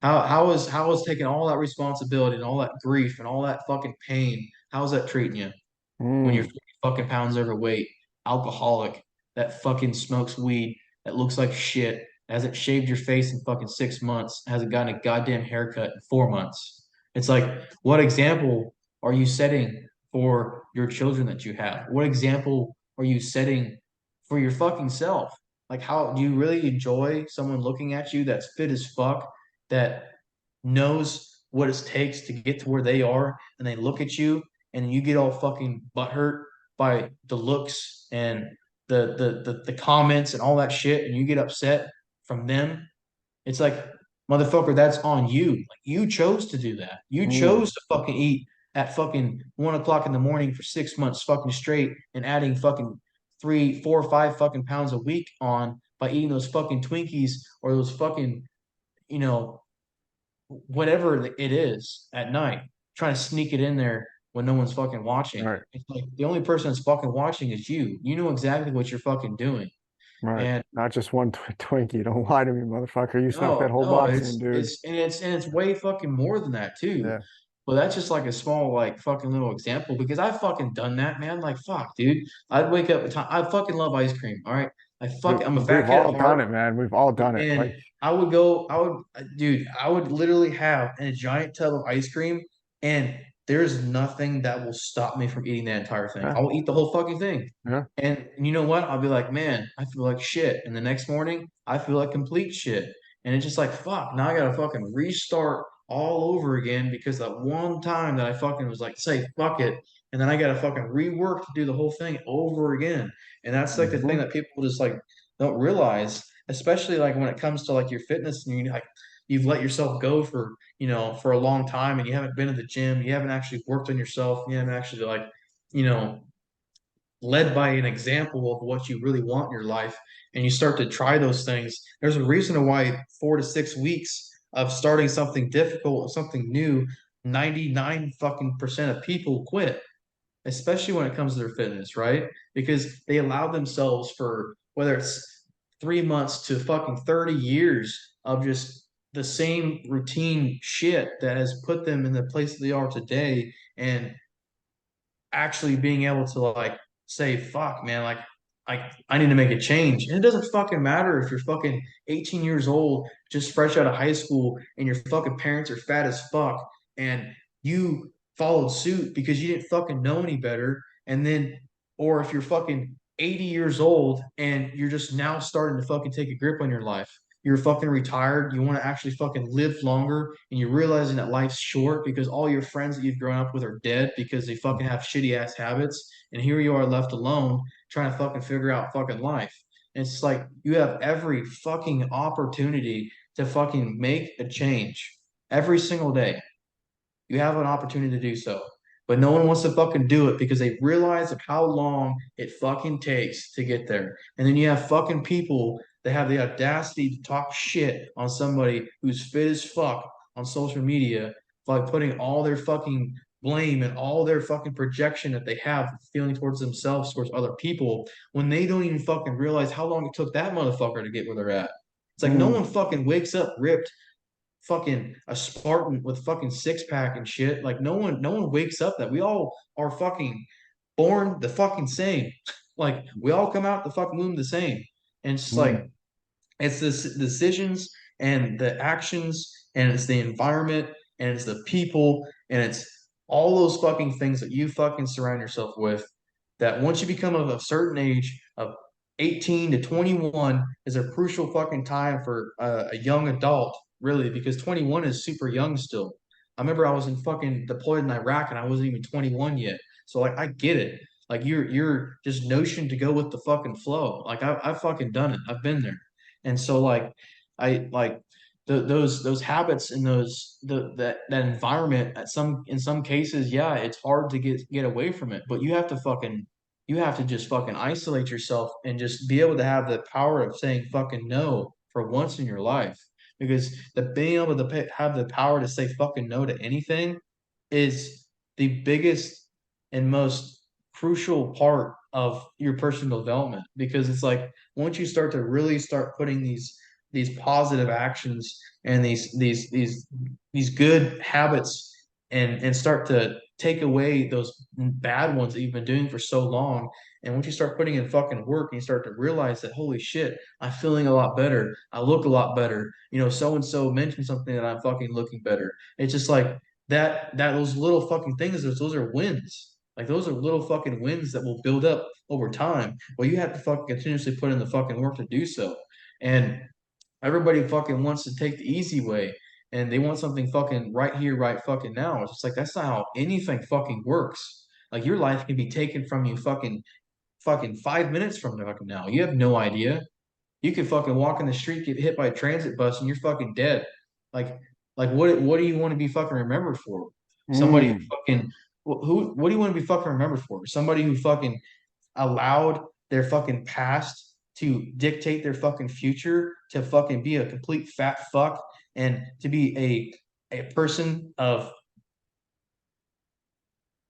How is taking all that responsibility and all that grief and all that fucking pain, how's that treating you when you're Hmm. 50 fucking pounds overweight, alcoholic, that fucking smokes weed, that looks like shit, hasn't shaved your face in fucking 6 months, hasn't gotten a goddamn haircut in 4 months? It's like, what example are you setting for your children that you have? What example are you setting for your fucking self? Like, how do you really enjoy someone looking at you that's fit as fuck, that knows what it takes to get to where they are, and they look at you and you get all fucking butthurt by the looks and the comments and all that shit, and you get upset from them? It's like, motherfucker, that's on you. Like, you chose to do that. You Hmm. chose to fucking eat at fucking 1 o'clock in the morning for 6 months fucking straight and adding fucking 3, 4, 5 fucking pounds a week on by eating those fucking Twinkies or those fucking, you know, whatever it is at night, trying to sneak it in there when no one's fucking watching. Right. It's like the only person that's fucking watching is you. You know exactly what you're fucking doing. Right. And Not just one Twinkie. Don't lie to me, motherfucker. You snuck that no, whole no, box in, it's dude. it's and it's way fucking more than that too. Yeah. But that's just like a small like fucking little example because I've fucking done that, man. Like fuck, dude. I'd wake up at time. I fucking love ice cream. All right. I'm a fat We've kid at all done heart. it, man. We've all done it. And Like, dude, I would literally have a giant tub of ice cream, and there's nothing that will stop me from eating that entire thing. yeah, I will eat the whole fucking thing. yeah. And you know what? I'll be like, man, I feel like shit. And the next morning, I feel like complete shit. And it's just like, fuck, now I gotta fucking restart all over again because that one time that I fucking was like, say, fuck it. And then I gotta fucking rework to do the whole thing over again. And that's like the thing Hmm. that people just like don't realize, especially like when it comes to like your fitness and you like you've let yourself go for for a long time and you haven't been to the gym, you haven't actually worked on yourself, you haven't actually like you know led by an example of what you really want in your life, and you start to try those things. There's a reason why 4 to 6 weeks of starting something difficult, something new, 99 fucking percent of people quit, especially when it comes to their fitness, right? Because they allow themselves for whether it's 3 months to fucking 30 years of just the same routine shit that has put them in the place they are today, and actually being able to like say, fuck, man, like I need to make a change. And it doesn't fucking matter if you're fucking 18 years old, just fresh out of high school, and your fucking parents are fat as fuck, and you followed suit because you didn't fucking know any better. And then, or if you're fucking 80 years old and you're just now starting to fucking take a grip on your life, you're fucking retired, you want to actually fucking live longer, and you're realizing that life's short because all your friends that you've grown up with are dead because they fucking have shitty ass habits, and here you are left alone trying to fucking figure out fucking life. And it's like you have every fucking opportunity to fucking make a change every single day. You have an opportunity to do so. But no one wants to fucking do it because they realize of how long it fucking takes to get there. And then you have fucking people that have the audacity to talk shit on somebody who's fit as fuck on social media by putting all their fucking blame and all their fucking projection that they have feeling towards themselves, towards other people, when they don't even fucking realize how long it took that motherfucker to get where they're at. It's like no Mm. one fucking wakes up ripped fucking a Spartan with fucking six pack and shit. Like no one wakes up that we all are fucking born the fucking same. Like we all come out the fucking womb the same. And it's just like Mm. it's the decisions and the actions, and it's the environment, and it's the people, and it's all those fucking things that you fucking surround yourself with. That once you become of a certain age of 18 to 21 is a crucial fucking time for a young adult, really, because 21 is super young still. I remember I was in fucking deployed in Iraq and I wasn't even 21 yet. So like I get it. Like you're just notion to go with the fucking flow. Like I've fucking done it. I've been there. And so like I like those habits and that environment at some in some cases, yeah, it's hard to get away from it, but you have to just fucking isolate yourself and just be able to have the power of saying fucking no for once in your life. Because the being able to have the power to say fucking no to anything is the biggest and most crucial part of your personal development. Because it's like once you start to really start putting these positive actions and these good habits and start to take away those bad ones that you've been doing for so long. And once you start putting in fucking work and you start to realize that, holy shit, I'm feeling a lot better. I look a lot better. You know, so and so mentioned something that I'm fucking looking better. It's just like that those little fucking things, those are wins. Like those are little fucking wins that will build up over time. Well, you have to fucking continuously put in the fucking work to do so. And everybody fucking wants to take the easy way and they want something fucking right here, right fucking now. It's just like that's not how anything fucking works. Like your life can be taken from you fucking 5 minutes from fucking now. You have no idea. You could fucking walk in the street, get hit by a transit bus, and you're fucking dead. Like, like what do you want to be fucking remembered for? Somebody who Mm. fucking who what do you want to be fucking remembered for? Somebody who fucking allowed their fucking past to dictate their fucking future, to fucking be a complete fat fuck, and to be a person of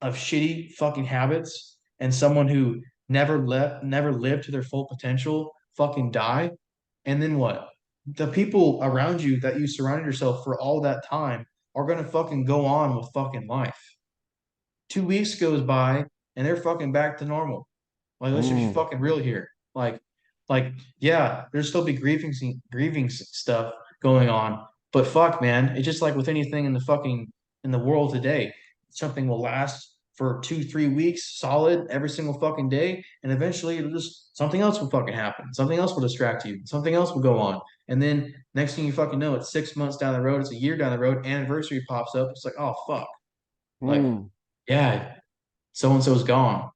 shitty fucking habits, and someone who never lived to their full potential fucking die. And then what? The people around you that you surrounded yourself for all that time are gonna fucking go on with fucking life. 2 weeks goes by and they're fucking back to normal. Like let's just be Mm. fucking real here. Like yeah, there's still be grieving stuff going on, but fuck, man, it's just like with anything in the fucking in the world today. Something will last for 2, 3 weeks solid every single fucking day, and eventually it'll just something else will fucking happen. Something else will distract you. Something else will go on, and then next thing you fucking know, it's 6 months down the road, it's a year down the road, anniversary pops up. It's like, oh fuck, like Mm. yeah, so and so's gone.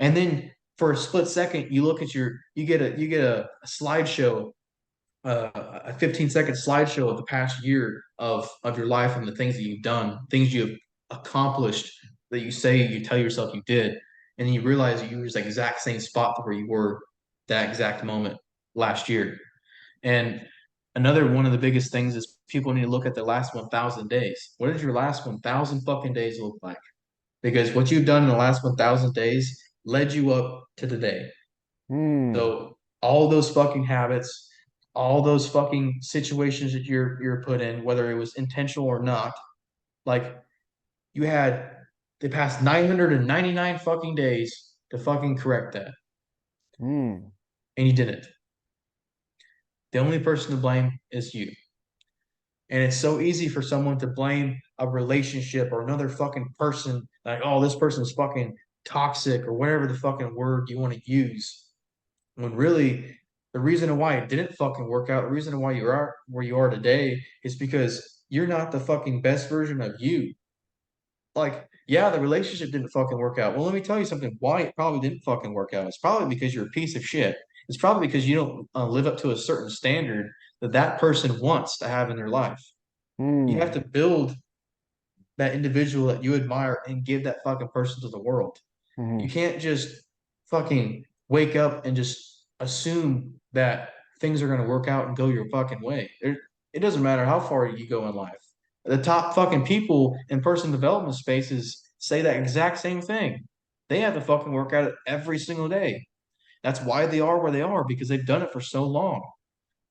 And then for a split second, you look at you get a slideshow, a 15-second slideshow of the past year of your life and the things that you've done, things you've accomplished that you say you tell yourself you did, and then you realize you were just the exact same spot where you were that exact moment last year. And another one of the biggest things is people need to look at the last 1,000 days. What did your last 1,000 fucking days look like? Because what you've done in the last 1,000 days led you up to today. Mm. So all those fucking habits, all those fucking situations that you're put in, whether it was intentional or not, like you had the past 999 fucking days to fucking correct that, Mm. and you didn't. The only person to blame is you. And it's so easy for someone to blame a relationship or another fucking person, like, oh, this person's fucking toxic or whatever the fucking word you want to use. When really the reason why it didn't fucking work out, the reason why you are where you are today is because you're not the fucking best version of you. Like, yeah, the relationship didn't fucking work out. Well, let me tell you something. Why it probably didn't fucking work out. It's probably because you're a piece of shit. It's probably because you don't live up to a certain standard that that person wants to have in their life. You have Mm. to build that individual that you admire and give that fucking person to the world. You Mm. can't just fucking wake up and just assume that things are going to work out and go your fucking way. It doesn't matter how far you go in life. The top fucking people in person development spaces say that exact same thing. They have to fucking work at it every single day. That's why they are where they are because they've done it for so long.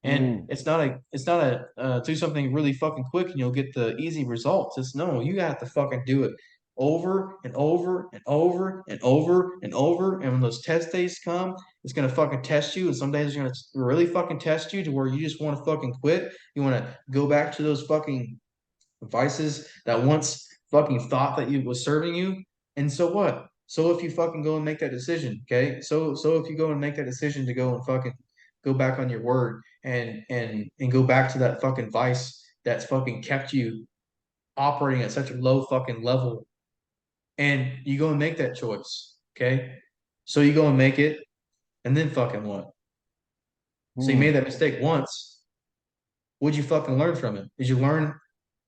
And Mm. it's not a do something really fucking quick and you'll get the easy results. It's no, you have to fucking do it over and over and over and over and over. And when those test days come, it's gonna fucking test you. And some days it's gonna really fucking test you to where you just want to fucking quit. You want to go back to those fucking vices that once fucking thought that you was serving you. And so what? So if you fucking go and make that decision, okay? So if you go and make that decision to go and fucking go back on your word and go back to that fucking vice that's fucking kept you operating at such a low fucking level, and you go and make that choice, okay? So you go and make it, and then fucking what? So you Hmm. made that mistake once. What'd you fucking learn from it? Did you learn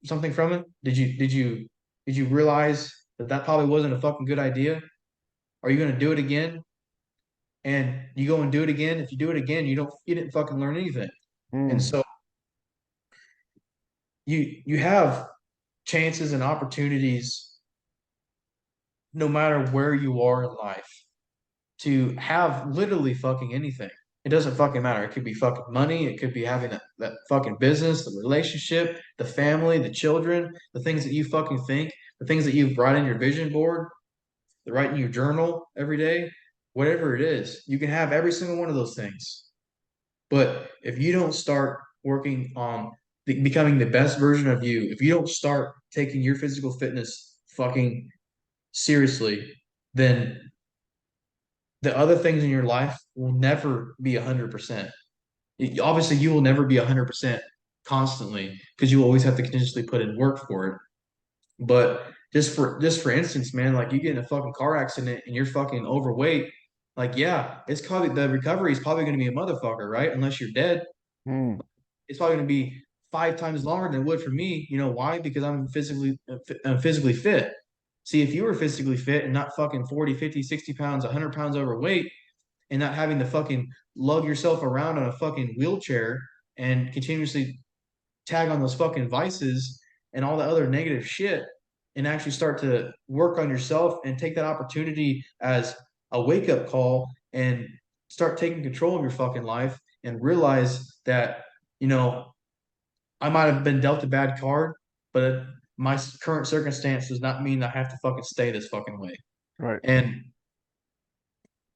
something from it? Did you realize that that probably wasn't a fucking good idea? Are you gonna do it again? And you go and do it again. If you do it again, you didn't fucking learn anything. And Hmm. so you have chances and opportunities no matter where you are in life to have literally fucking anything. It doesn't fucking matter. It could be fucking money. It could be having that fucking business, the relationship, the family, the children, the things that you fucking think, the things that you write in your vision board, the write in your journal every day, whatever it is. You can have every single one of those things. But if you don't start working on becoming the best version of you, if you don't start taking your physical fitness fucking seriously, then the other things in your life will never be 100%. Obviously, you will never be 100% constantly because you always have to continuously put in work for it. But just for instance, man, like you get in a fucking car accident and you're fucking overweight, like yeah, it's probably the recovery is probably going to be a motherfucker, right? Unless you're dead, Hmm. it's probably going to be 5 times longer than it would for me. You know why? Because I'm physically fit. See, if you were physically fit and not fucking 40, 50, 60 pounds, 100 pounds overweight, and not having to fucking lug yourself around on a fucking wheelchair and continuously tag on those fucking vices and all the other negative shit and actually start to work on yourself and take that opportunity as a wake up call and start taking control of your fucking life and realize that, you know, I might have been dealt a bad card, but my current circumstance does not mean I have to fucking stay this fucking way. Right. And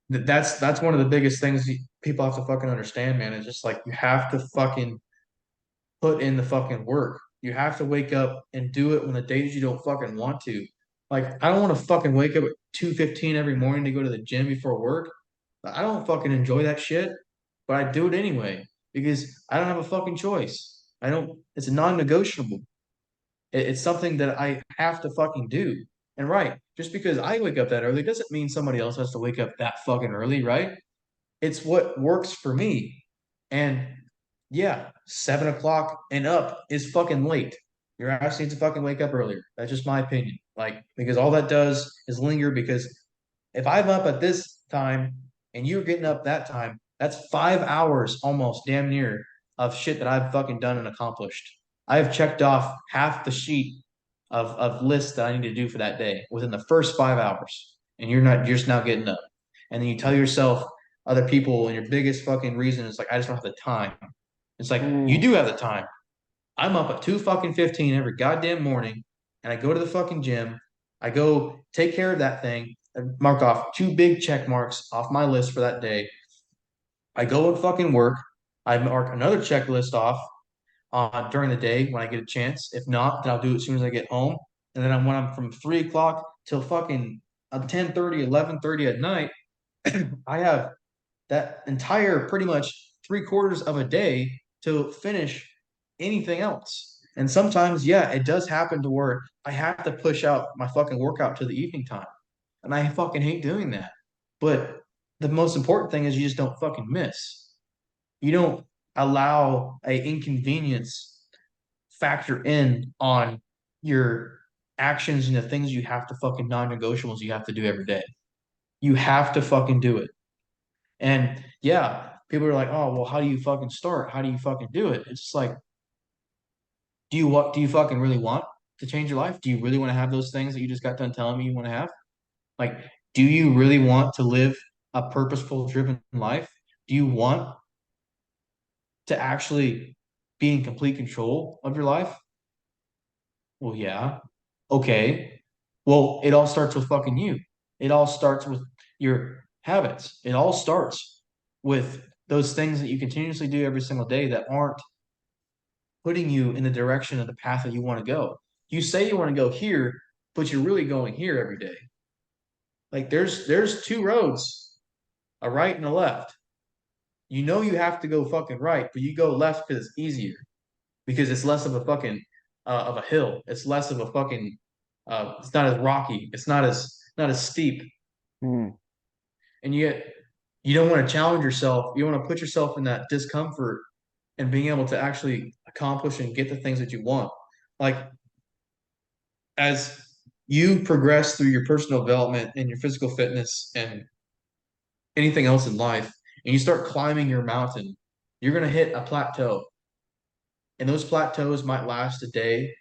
that's one of the biggest things people have to fucking understand, man. It's just like you have to fucking put in the fucking work. You have to wake up and do it when the days you don't fucking want to. Like I don't want to fucking wake up at 2:15 every morning to go to the gym before work. I don't fucking enjoy that shit, but I do it anyway because I don't have a fucking choice. I don't. It's a non-negotiable. It's something that I have to fucking do. And right, just because I wake up that early doesn't mean somebody else has to wake up that fucking early, right? It's what works for me. And yeah, 7 o'clock and up is fucking late. Your ass needs to fucking wake up earlier. That's just my opinion. Like, because all that does is linger. Because if I'm up at this time and you're getting up that time, that's 5 hours almost damn near of shit that I've fucking done and accomplished. I have checked off half the sheet of lists that I need to do for that day within the first 5 hours. And you're just now getting up. And then you tell yourself, other people, and your biggest fucking reason is like, I just don't have the time. It's like, you Hmm. do have the time. I'm up at 2 fucking 15 every goddamn morning, and I go to the fucking gym. I go take care of that thing and mark off 2 big check marks off my list for that day. I go and fucking work. I mark another checklist off during the day when I get a chance. If not, then I'll do it as soon as I get home. And then when I'm from 3 o'clock till fucking 10:30, 11:30 at night, I have that entire pretty much 3/4 of a day to finish anything else. And sometimes, yeah, it does happen to where I have to push out my fucking workout to the evening time. And I fucking hate doing that. But the most important thing is you just don't fucking miss. You don't allow a inconvenience factor in on your actions and the things you have to fucking non-negotiables you have to do every day. You have to fucking do it. And yeah, people are like, oh, well, how do you fucking start? How do you fucking do it? It's just like, do you fucking really want to change your life? Do you really want to have those things that you just got done telling me you want to have? Like, do you really want to live a purposeful, driven life? Do you want to actually be in complete control of your life? Well, yeah. Okay. Well, it all starts with fucking you. It all starts with your habits. It all starts with those things that you continuously do every single day that aren't putting you in the direction of the path that you want to go. You say you want to go here, but you're really going here every day. Like there's two roads, a right and a left. You know you have to go fucking right, but you go left because it's easier, because it's less of a fucking of a hill. It's less of a fucking it's not as rocky. It's not as steep. Mm, And yet you don't want to challenge yourself. You want to put yourself in that discomfort and being able to actually accomplish and get the things that you want. Like as you progress through your personal development and your physical fitness and anything else in life, and you start climbing your mountain, you're going to hit a plateau. And those plateaus might last a day,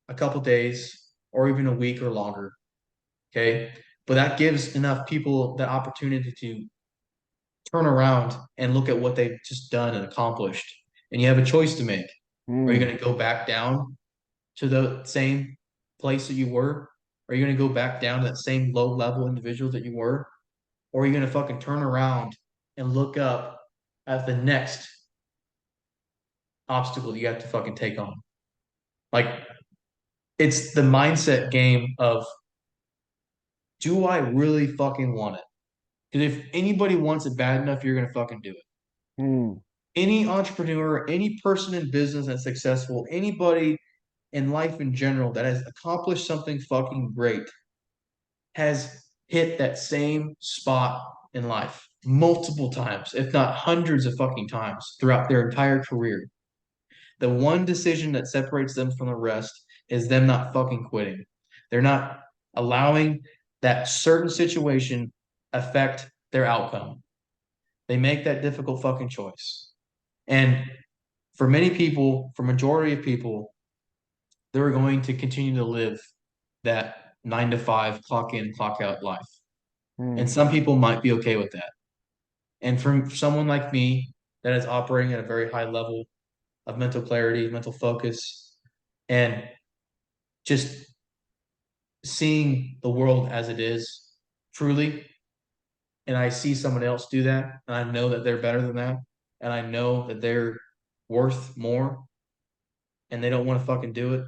a couple days, or even a week or longer. Okay. But that gives enough people the opportunity to turn around and look at what they've just done and accomplished. And you have a choice to make. Are you mm, going to go back down to the same place that you were? Are you going to go back down to that same low level individual that you were? Or are you going to fucking turn around and look up at the next obstacle you have to fucking take on? Like, it's the mindset game of, do I really fucking want it? Because if anybody wants it bad enough, you're going to fucking do it. mm, Any entrepreneur, any person in business that's successful, anybody in life in general that has accomplished something fucking great has hit that same spot in life multiple times, if not hundreds of fucking times throughout their entire career. The one decision that separates them from the rest is them not fucking quitting. They're not allowing that certain situation affect their outcome. They make that difficult fucking choice. And for many people, for majority of people, they're going to continue to live that 9 to 5 clock in, clock out life. And mm, some people might be okay with that. And for someone like me that is operating at a very high level of mental clarity, mental focus, and just seeing the world as it is truly, and I see someone else do that, and I know that they're better than that, and I know that they're worth more, and they don't want to fucking do it,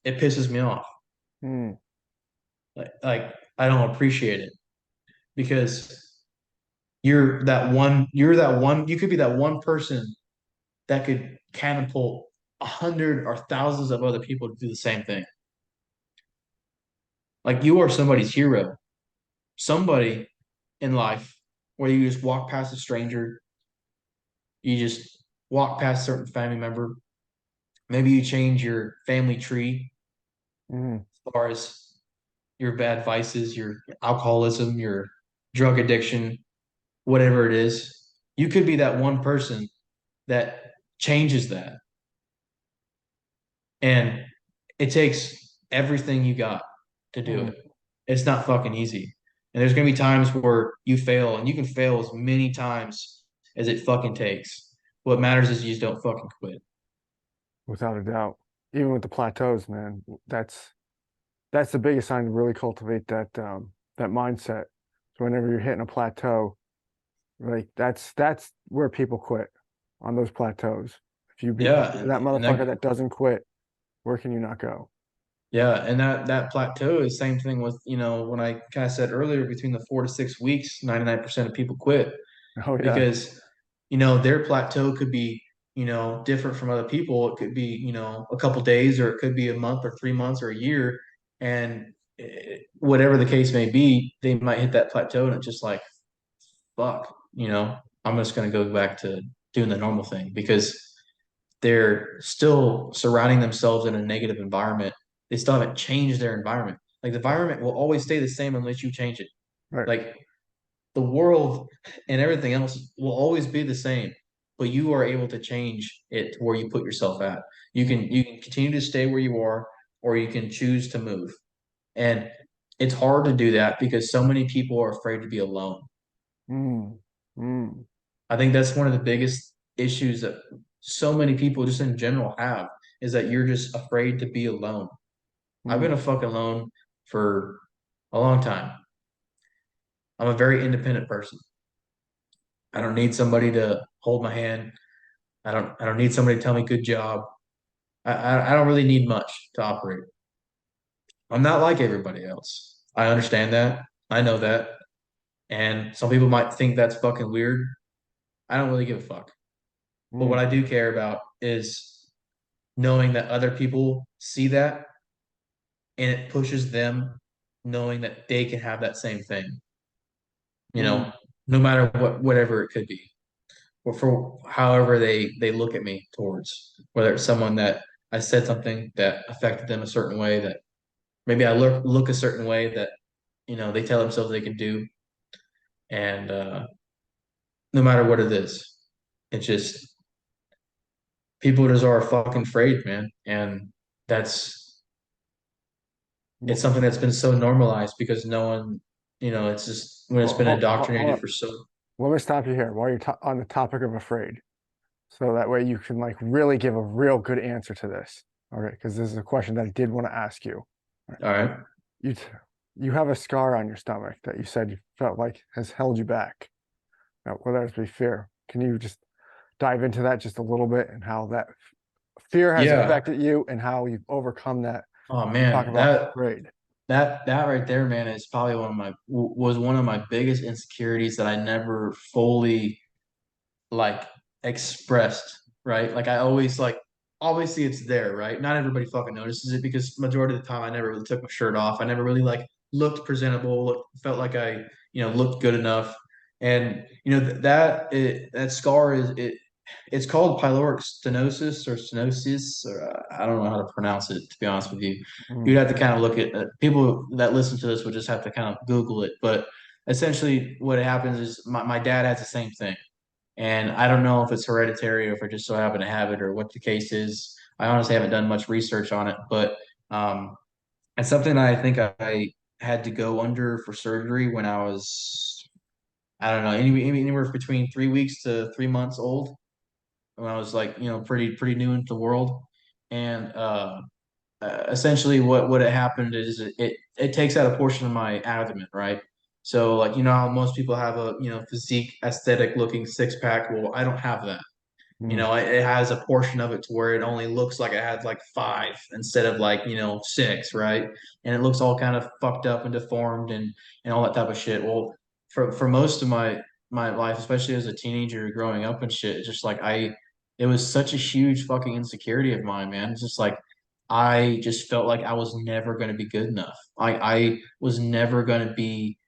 it pisses me off. mm, Like I don't appreciate it because you could be that one person that could catapult 100 or thousands of other people to do the same thing. Like you are somebody's hero, somebody in life where you just walk past a stranger, you just walk past a certain family member, maybe you change your family tree mm, as far as your bad vices, your alcoholism, your drug addiction, whatever it is. You could be that one person that changes that. And it takes everything you got to do mm. it. It's not fucking easy. And there's gonna be times where you fail, and you can fail as many times as it fucking takes. What matters is you just don't fucking quit. Without a doubt. Even with the plateaus, man, that's the biggest sign to really cultivate that mindset. So whenever you're hitting a plateau, like that's where people quit on those plateaus. If Yeah, you're that and motherfucker that that doesn't quit, where can you not go? yeah, and that plateau is same thing with, when I kind of said earlier, between the 4 to 6 weeks, 99% of people quit Oh yeah. because, their plateau could be, different from other people. It could be, a couple days, or it could be a month or 3 months or a year. And whatever the case may be, they might hit that plateau and it's just like, fuck, I'm just going to go back to doing the normal thing because they're still surrounding themselves in a negative environment. They still haven't changed their environment. Like the environment will always stay the same unless you change it. Right. Like the world and everything else will always be the same, but you are able to change it to where you put yourself at. You can continue to stay where you are, or you can choose to move. And it's hard to do that because so many people are afraid to be alone. Mm, mm, I think that's one of the biggest issues that so many people just in general have, is that you're just afraid to be alone. I've been a fucking alone for a long time. I'm a very independent person. I don't need somebody to hold my hand. I don't need somebody to tell me good job. I don't really need much to operate. I'm not like everybody else. I understand that. I know that. And some people might think that's fucking weird. I don't really give a fuck. But what Mm, I do care about is knowing that other people see that and it pushes them knowing that they can have that same thing, you mm, know, no matter whatever it could be, or for however they look at me towards, whether it's someone that I said something that affected them a certain way, that maybe I look a certain way that, they tell themselves they can do. And no matter what it is, it's just people just are fucking afraid, man. And that's it's wh- something that's been so normalized because no one, it's just when it's been hold indoctrinated on. for so. Let me stop you here while you're on the topic of afraid. So that way you can like really give a real good answer to this. Okay, because this is a question that I did want to ask you. All right. All right. You you have a scar on your stomach that you said you felt like has held you back. Now, whether it's be fear, can you just dive into that just a little bit and how that fear has Yeah. affected you and how you've overcome that? Oh You talk man, about that afraid. that right there, man, is probably was one of my biggest insecurities that I never fully like expressed, right? Like I always like obviously it's there, right? Not everybody fucking notices it because majority of the time I never really took my shirt off. I never really like looked presentable, felt like I, looked good enough. And that scar it's called pyloric stenosis or stenosis, or I don't know how to pronounce it, to be honest with you. Mm, You'd have to kind of look at people that listen to this would just have to kind of Google it. But essentially, what happens is my dad has the same thing. And I don't know if it's hereditary or if I just so happen to have it or what the case is. I honestly haven't done much research on it, but um, it's something I think I had to go under for surgery when I was, I don't know, anywhere between 3 weeks to 3 months old, when I was like, pretty new into the world. And essentially what had happened is it takes out a portion of my abdomen, right? So like how most people have a physique aesthetic looking six pack. Well, I don't have that. mm, It has a portion of it to where it only looks like it had like five instead of like six, right? And it looks all kind of fucked up and deformed and all that type of shit. Well, for most of my life, especially as a teenager growing up and shit, it's just like it was such a huge fucking insecurity of mine, man. It's just like I just felt like I was never going to be good enough. I was never going to be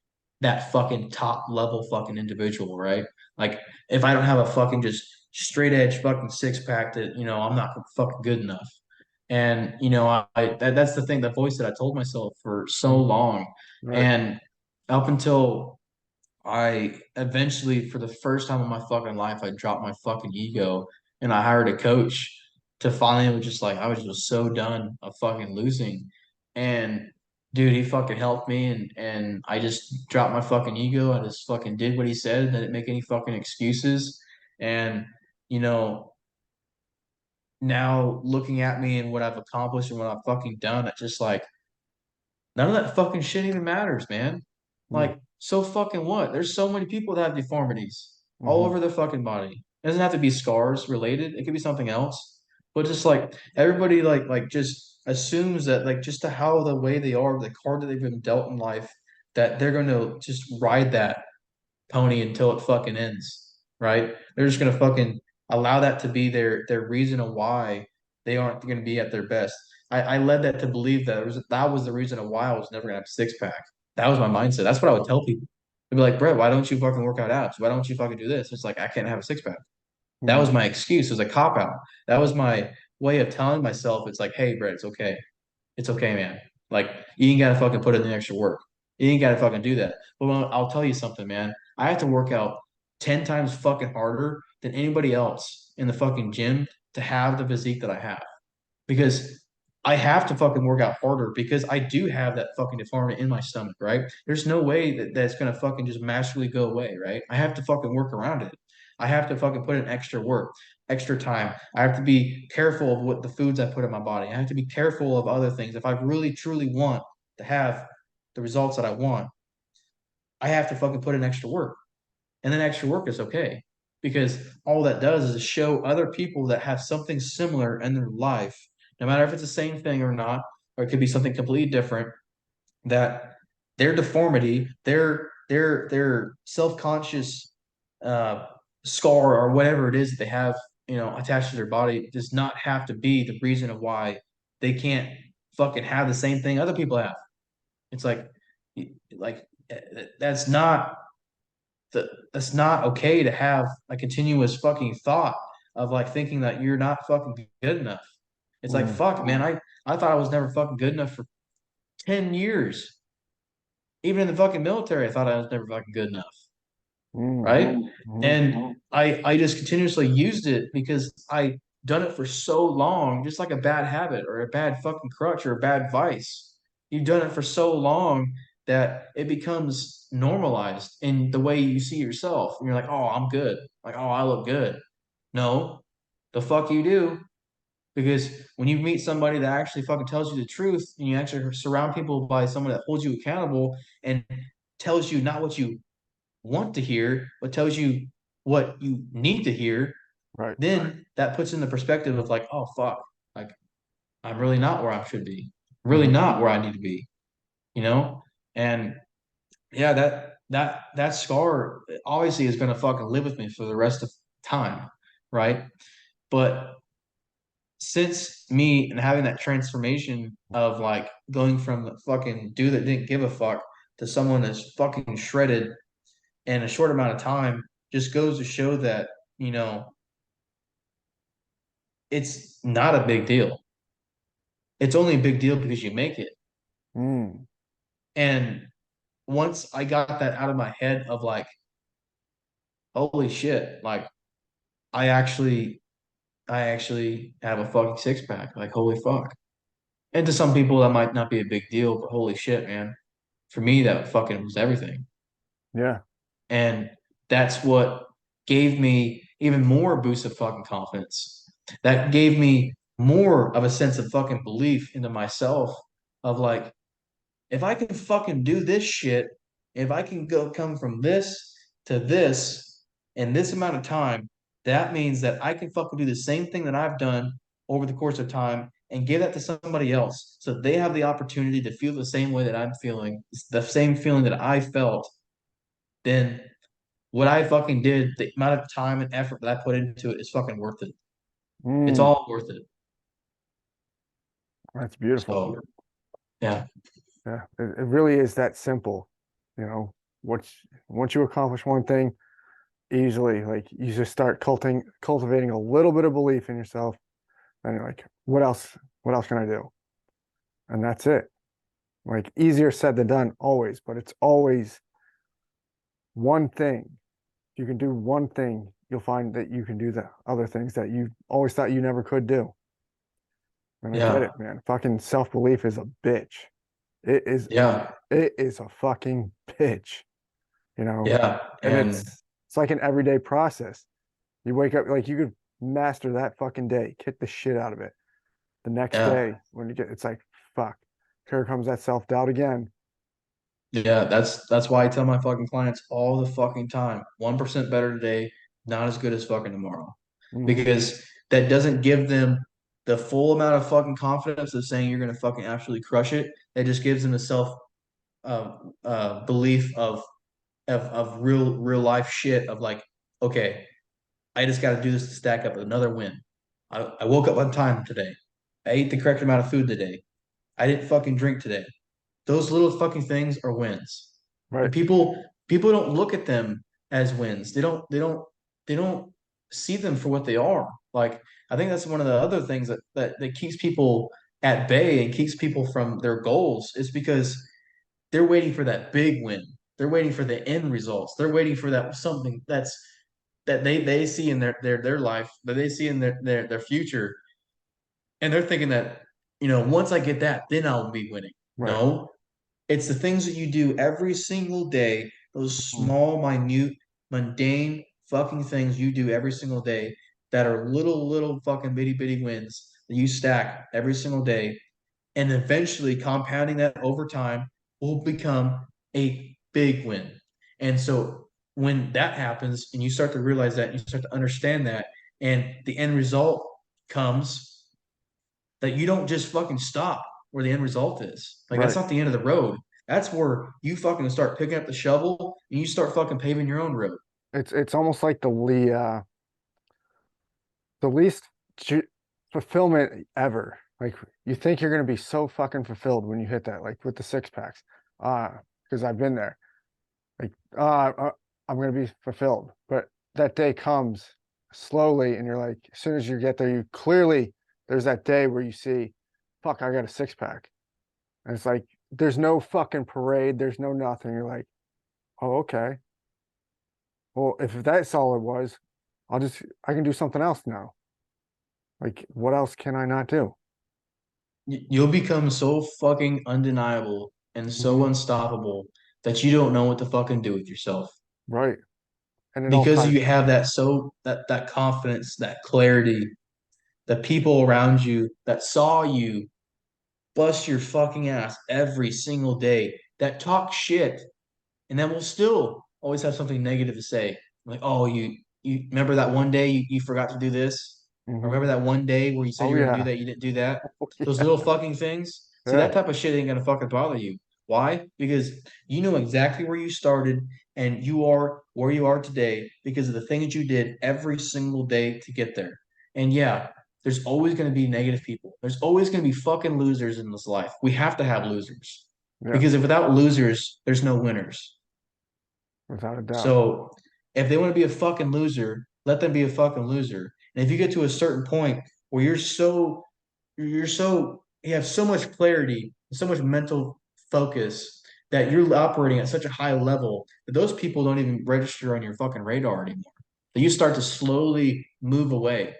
that fucking top level fucking individual, right? Like if I don't have a fucking just straight edge fucking six pack, that I'm not fucking good enough. And that's the thing, the voice that I told myself for so mm, long. right. And up until I eventually, for the first time in my fucking life, I dropped my fucking ego and I hired a coach to finally was just like I was just so done of fucking losing. And dude, he fucking helped me and I just dropped my fucking ego. I just fucking did what he said and didn't make any fucking excuses. And you know, now looking at me and what I've accomplished and what I've fucking done, it's just like none of that fucking shit even matters, man. Mm, Like, so fucking what? There's so many people that have deformities all mhm, over their fucking body. It doesn't have to be scars related. It could be something else. But just like everybody like just assumes that like just to how the way they are, the card that they've been dealt in life, that they're gonna just ride that pony until it fucking ends, right? They're just gonna fucking allow that to be their reason of why they aren't gonna be at their best. I led that to believe that was the reason of why I was never gonna have a six pack. That was my mindset. That's what I would tell people. They'd be like, Brett, why don't you fucking work out abs? Why don't you fucking do this? It's like I can't have a six pack. That mm, was my excuse. It was a cop out. That was my way of telling myself, it's like, hey, Brett, it's okay. It's okay, man. Like you ain't gotta fucking put in the extra work. You ain't gotta fucking do that. But I'll tell you something, man. I have to work out 10 times fucking harder than anybody else in the fucking gym to have the physique that I have. Because I have to fucking work out harder because I do have that fucking deformity in my stomach, right? There's no way that's gonna fucking just magically go away, right? I have to fucking work around it. I have to fucking put in extra work. extra time. I have to be careful of what the foods I put in my body. I have to be careful of other things. If I really truly want to have the results that I want, I have to fucking put in extra work. And then extra work is okay because all that does is show other people that have something similar in their life, no matter if it's the same thing or not, or it could be something completely different, that their deformity, their self-conscious uh, scar or whatever it is that they have, attached to their body does not have to be the reason of why they can't fucking have the same thing other people have. It's like that's not that's not okay to have a continuous fucking thought of like thinking that you're not fucking good enough. It's like Mm, fuck, man. I thought I was never fucking good enough for 10 years. Even in the fucking military, I thought I was never fucking good enough, mm, right? mm, And I just continuously used it because I done it for so long, just like a bad habit or a bad fucking crutch or a bad vice. You've done it for so long that it becomes normalized in the way you see yourself. And you're like, oh, I'm good. Like, oh, I look good. No, the fuck you do. Because when you meet somebody that actually fucking tells you the truth and you actually surround people by someone that holds you accountable and tells you not what you want to hear, but tells you what you need to hear, right. then that puts in the perspective of like, oh fuck, like I'm really not where I should be, really Hmm. not where I need to be, you know? And yeah, that scar obviously is gonna fucking live with me for the rest of time, right? But since me and having that transformation of like going from the fucking dude that didn't give a fuck to someone that's fucking shredded in a short amount of time just goes to show that, you know, it's not a big deal. It's only a big deal because you make it. Mm, And once I got that out of my head of like, holy shit, like I actually I actually have a fucking six pack. Like, holy fuck. And to some people that might not be a big deal, but holy shit, man. For me, that fucking was everything. yeah. And that's what gave me even more boost of fucking confidence. That gave me more of a sense of fucking belief into myself of like, if I can fucking do this shit, if I can go come from this to this in this amount of time, that means that I can fucking do the same thing that I've done over the course of time and give that to somebody else so they have the opportunity to feel the same way that I'm feeling, the same feeling that I felt, then what I fucking did, the amount of time and effort that I put into it is fucking worth it. It's Mm, all worth it. that's beautiful. So yeah, Yeah, it really is that simple. You know, once you accomplish one thing easily, like you just start cultivating a little bit of belief in yourself, and you're like, what else? What else can I do? And that's it. Like easier said than done, always, but it's always one thing. If you can do one thing, you'll find that you can do the other things that you always thought you never could do. And I get yeah, it, man. Fucking self-belief is a bitch. It is yeah, it is a fucking bitch, you know. yeah. And And it's like an everyday process. You wake up like you could master that fucking day, kick the shit out of it. The next yeah, day, when you get it's like, fuck, here comes that self-doubt again. yeah, that's why I tell my fucking clients all the fucking time, 1% better today, not as good as fucking tomorrow. Hmm. Because that doesn't give them the full amount of fucking confidence of saying you're gonna fucking absolutely crush it. It just gives them the self belief of real life shit of like, okay, I just got to do this to stack up another win. I woke up on time today. I ate the correct amount of food today. I didn't fucking drink today. Those little fucking things are wins. And Right. people don't look at them as wins. They don't see them for what they are. Like I think that's one of the other things that keeps people at bay and keeps people from their goals is because they're waiting for that big win. They're waiting for the end results. They're waiting for that something that they see in their life, that they see in their future, and they're thinking that, once I get that, then I'll be winning. Right. No, it's the things that you do every single day, those Mm. small, minute, mundane fucking things you do every single day that are little fucking bitty wins that you stack every single day, and eventually compounding that over time will become a big win. And so when that happens and you start to realize that, you start to understand that, and the end result comes, that you don't just fucking stop where the end result is. Like that's Right. not the end of the road. That's where you fucking start picking up the shovel and you start fucking paving your own road. It's almost like the least ju- fulfillment ever. Like you think you're gonna be so fucking fulfilled when you hit that, like with the six packs. Because I've been there. Like, I'm gonna be fulfilled. But that day comes slowly, and you're like, as soon as you get there, you clearly there's that day where you see, fuck, I got a six pack. And it's like there's no fucking parade, there's no nothing. You're like, oh, okay. Well, if that's all it was, I can do something else now. Like, what else can I not do? You'll become so fucking undeniable and so Hmm. unstoppable that you don't know what to fucking do with yourself Right. And it all because ties. you have that confidence, that clarity, the people around you that saw you bust your fucking ass every single day, that talk shit, and that will still always have something negative to say. Like, oh, you remember that one day you forgot to do this? Or Hmm. remember that one day where you said Oh you were gonna do yeah. that, you didn't do that? Oh, Those yeah. little fucking things. See, Yeah. that type of shit ain't gonna fucking bother you. Why? Because you know exactly where you started and you are where you are today because of the things you did every single day to get there. And yeah, there's always going to be negative people. There's always going to be fucking losers in this life. We have to have losers Yeah. because if without losers, there's no winners. Without a doubt. So if they want to be a fucking loser, let them be a fucking loser. And if you get to a certain point where you have so much clarity, so much mental focus that you're operating at such a high level that those people don't even register on your fucking radar anymore. That you start to slowly move away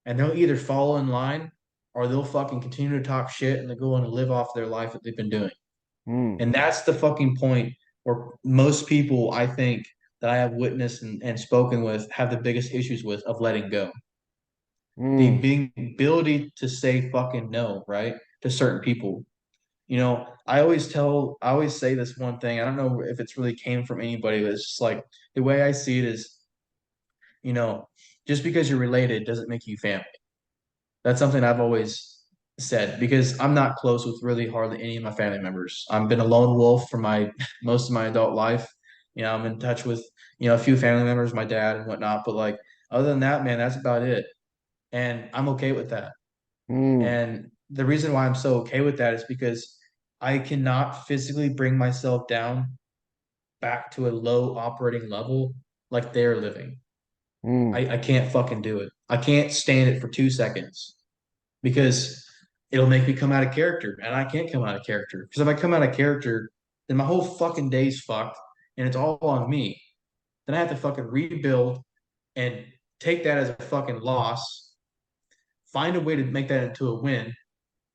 and they'll either fall in line or they'll fucking continue to talk shit and they'll go on and live off their life that they've been doing. Mm. And that's the fucking point where most people, I think, that I have witnessed and spoken with have the biggest issues with of letting go. The Mm. being ability to say fucking no, right? To certain people. You know, I always say this one thing. I don't know if it's really came from anybody, but it's just like the way I see it is, you know, just because you're related doesn't make you family. That's something I've always said because I'm not close with really hardly any of my family members. I've been a lone wolf for my most of my adult life. You know, I'm in touch with, a few family members, my dad and whatnot, but like other than that, man, that's about it. And I'm okay with that. Mm. And the reason why I'm so okay with that is because I cannot physically bring myself down back to a low operating level like they're living. Mm. I can't fucking do it. I can't stand it for 2 seconds because it'll make me come out of character, and I can't come out of character because if I come out of character, then my whole fucking day's fucked, and it's all on me. Then I have to fucking rebuild and take that as a fucking loss, find a way to make that into a win,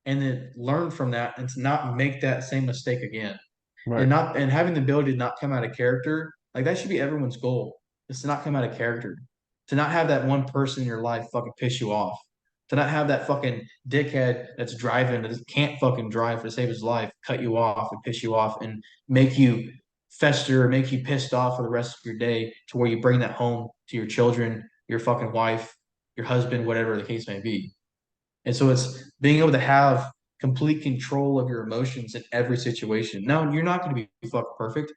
and then learn from that and to not make that same mistake again. Right. And having the ability to not come out of character, like that should be everyone's goal, is to not come out of character, to not have that one person in your life fucking piss you off, to not have that fucking dickhead that's driving that can't fucking drive to save his life, cut you off and piss you off and make you fester, make you pissed off for the rest of your day to where you bring that home to your children, your fucking wife, your husband, whatever the case may be. And so it's being able to have complete control of your emotions in every situation. Now, you're not going to be fucking perfect.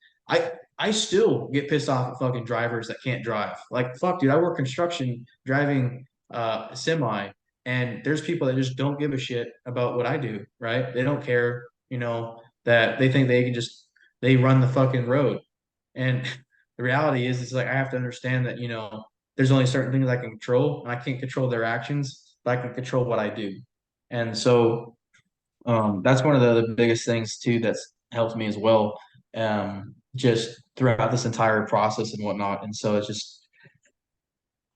I still get pissed off at fucking drivers that can't drive. Like, fuck, dude, I work construction driving a semi, and there's people that just don't give a shit about what I do, right? They don't care, that they think they can just they run the fucking road. And the reality is, it's like I have to understand that, there's only certain things I can control, and I can't control their actions, but I can control what I do. And so that's one of the biggest things too that's helped me as well, just throughout this entire process and whatnot. And so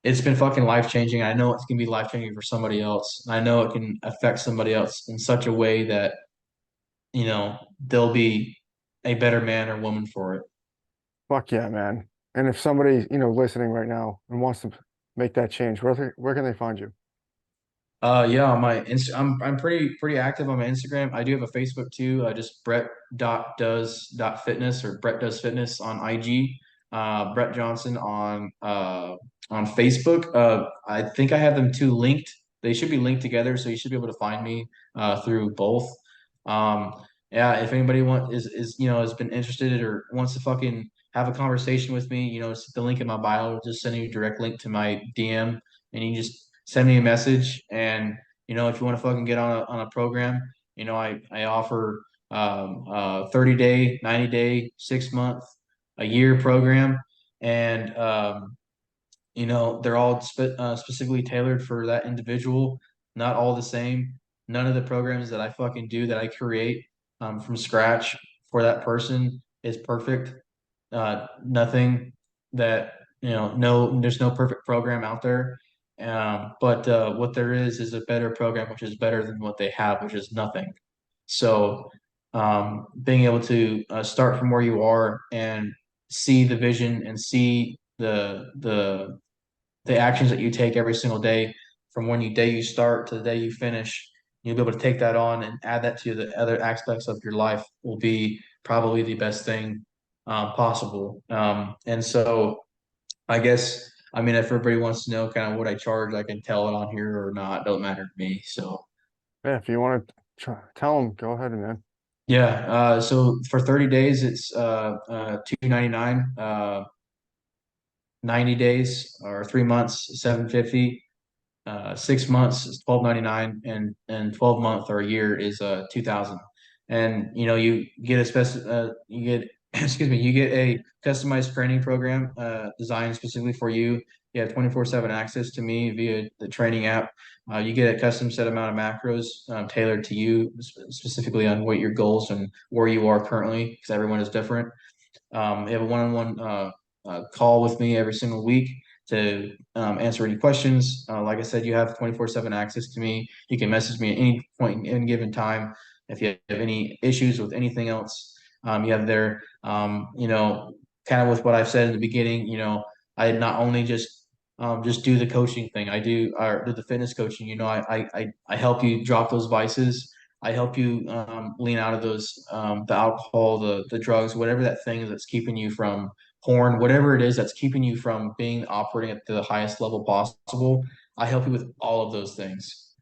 it's been fucking life changing. I know it's gonna be life changing for somebody else. I know it can affect somebody else in such a way that they'll be a better man or woman for it. Fuck yeah, man. And if somebody, listening right now and wants to make that change? Where can they find you? Yeah, on my I'm pretty active on my Instagram. I do have a Facebook too. Just Brett.does.fitness or Brett Does Fitness on IG. Brett Johnson on Facebook. I think I have them two linked. They should be linked together, so you should be able to find me through both. Um, yeah, if anybody is has been interested or wants to fucking have a conversation with me, it's the link in my bio. Just send you a direct link to my DM, and you just send me a message. And if you want to fucking get on a program, I offer 30-day, 90-day, 6 month, a year program, and they're all specifically tailored for that individual. Not all the same. None of the programs that I fucking do that I create from scratch for that person is perfect. Nothing that no, there's no perfect program out there. But what there is a better program, which is better than what they have, which is nothing. So being able to start from where you are and see the vision and see the actions that you take every single day from when day you start to the day you finish, you'll be able to take that on and add that to the other aspects of your life will be probably the best thing possible. And so I guess, I mean, if everybody wants to know kind of what I charge, I can tell it on here or not. It don't matter to me. So Yeah, if you want to tell them, go ahead, man. yeah, so for 30 days, it's 299. 90 days or 3 months, 750. 6 months is 1299, and 12 month or a year is 2000. And you get you get excuse me, you get a customized training program designed specifically for you. You have 24/7 access to me via the training app. You get a custom set amount of macros tailored to you specifically on what your goals and where you are currently, because everyone is different. You have a one-on-one call with me every single week to answer any questions. Like I said, you have 24/7 access to me. You can message me at any point in any given time. If you have any issues with anything else, you have there. Kind of with what I've said in the beginning, I not only just do the coaching thing. I do the fitness coaching. I help you drop those vices. I help you lean out of those the alcohol, the drugs, whatever that thing is that's keeping you from porn, whatever it is that's keeping you from being operating at the highest level possible. I help you with all of those things.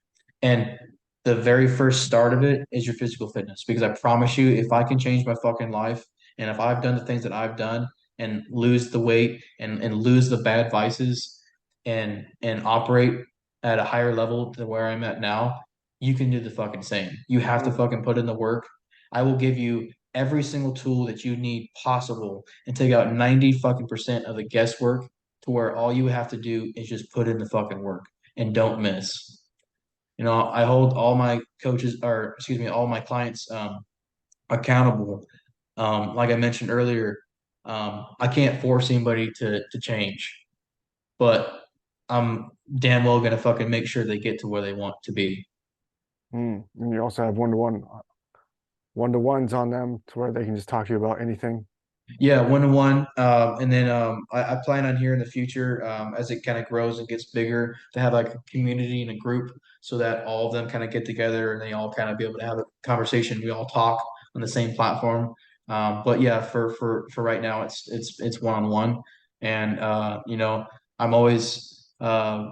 And the very first start of it is your physical fitness, because I promise you, if I can change my fucking life, and if I've done the things that I've done and lose the weight and lose the bad vices and operate at a higher level than where I'm at now, you can do the fucking same. You have to fucking put in the work. I will give you every single tool that you need possible and take out 90 fucking percent of the guesswork to where all you have to do is just put in the fucking work and don't miss. I hold all my coaches, or excuse me, all my clients accountable. Like I mentioned earlier, I can't force anybody to change, but I'm damn well gonna fucking make sure they get to where they want to be. And you also have one-to-ones on them to where they can just talk to you about anything. Yeah, 1-to-1. And then I plan on here in the future, as it kind of grows and gets bigger, to have like a community and a group so that all of them kind of get together and they all kind of be able to have a conversation. We all talk on the same platform. But yeah, for right now, it's 1-on-1. And I'm always I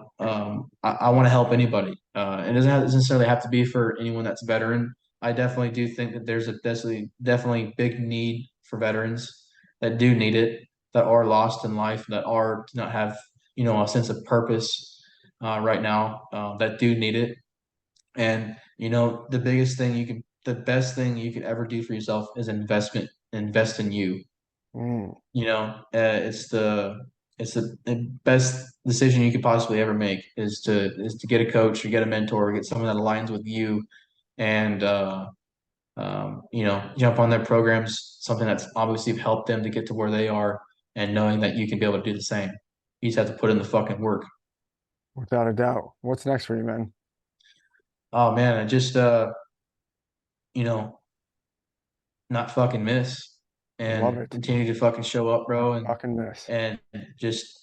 want to help anybody. It doesn't necessarily have to be for anyone that's a veteran. I definitely do think that there's a definitely big need for veterans that do need it, that are lost in life, that are do not have a sense of purpose right now, that do need it. And the best thing you can ever do for yourself is invest in you. Mm, It's the best decision you could possibly ever make is to get a coach or get a mentor or get someone that aligns with you, and jump on their programs, something that's obviously helped them to get to where they are, and knowing that you can be able to do the same. You just have to put in the fucking work. without a doubt. What's next for you, man? Oh man, I just you know, not fucking miss Love and it. continue to fucking show up, bro, and Fucking miss. and just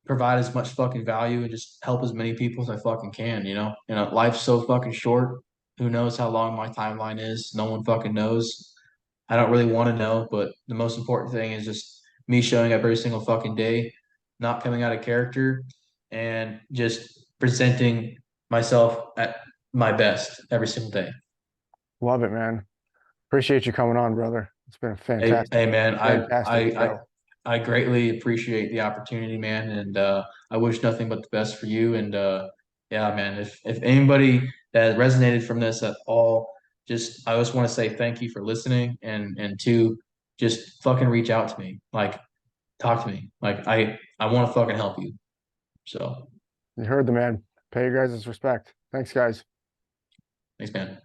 provide as much fucking value and just help as many people as I fucking can, you know? You know, life's so fucking short. Who knows how long my timeline is? No one fucking knows. I don't really want to know, but the most important thing is just me showing up every single fucking day, not coming out of character, and just presenting myself at my best every single day. Love it, man. Appreciate you coming on, brother. It's been a Hey man, fantastic show. I greatly appreciate the opportunity, man, and I wish nothing but the best for you. And yeah, man, if anybody that resonated from this at all, just I just want to say thank you for listening, and two, just fucking reach out to me, like talk to me, like I want to fucking help you. So You heard the man. Pay your guys' respect. Thanks, guys. thanks, man.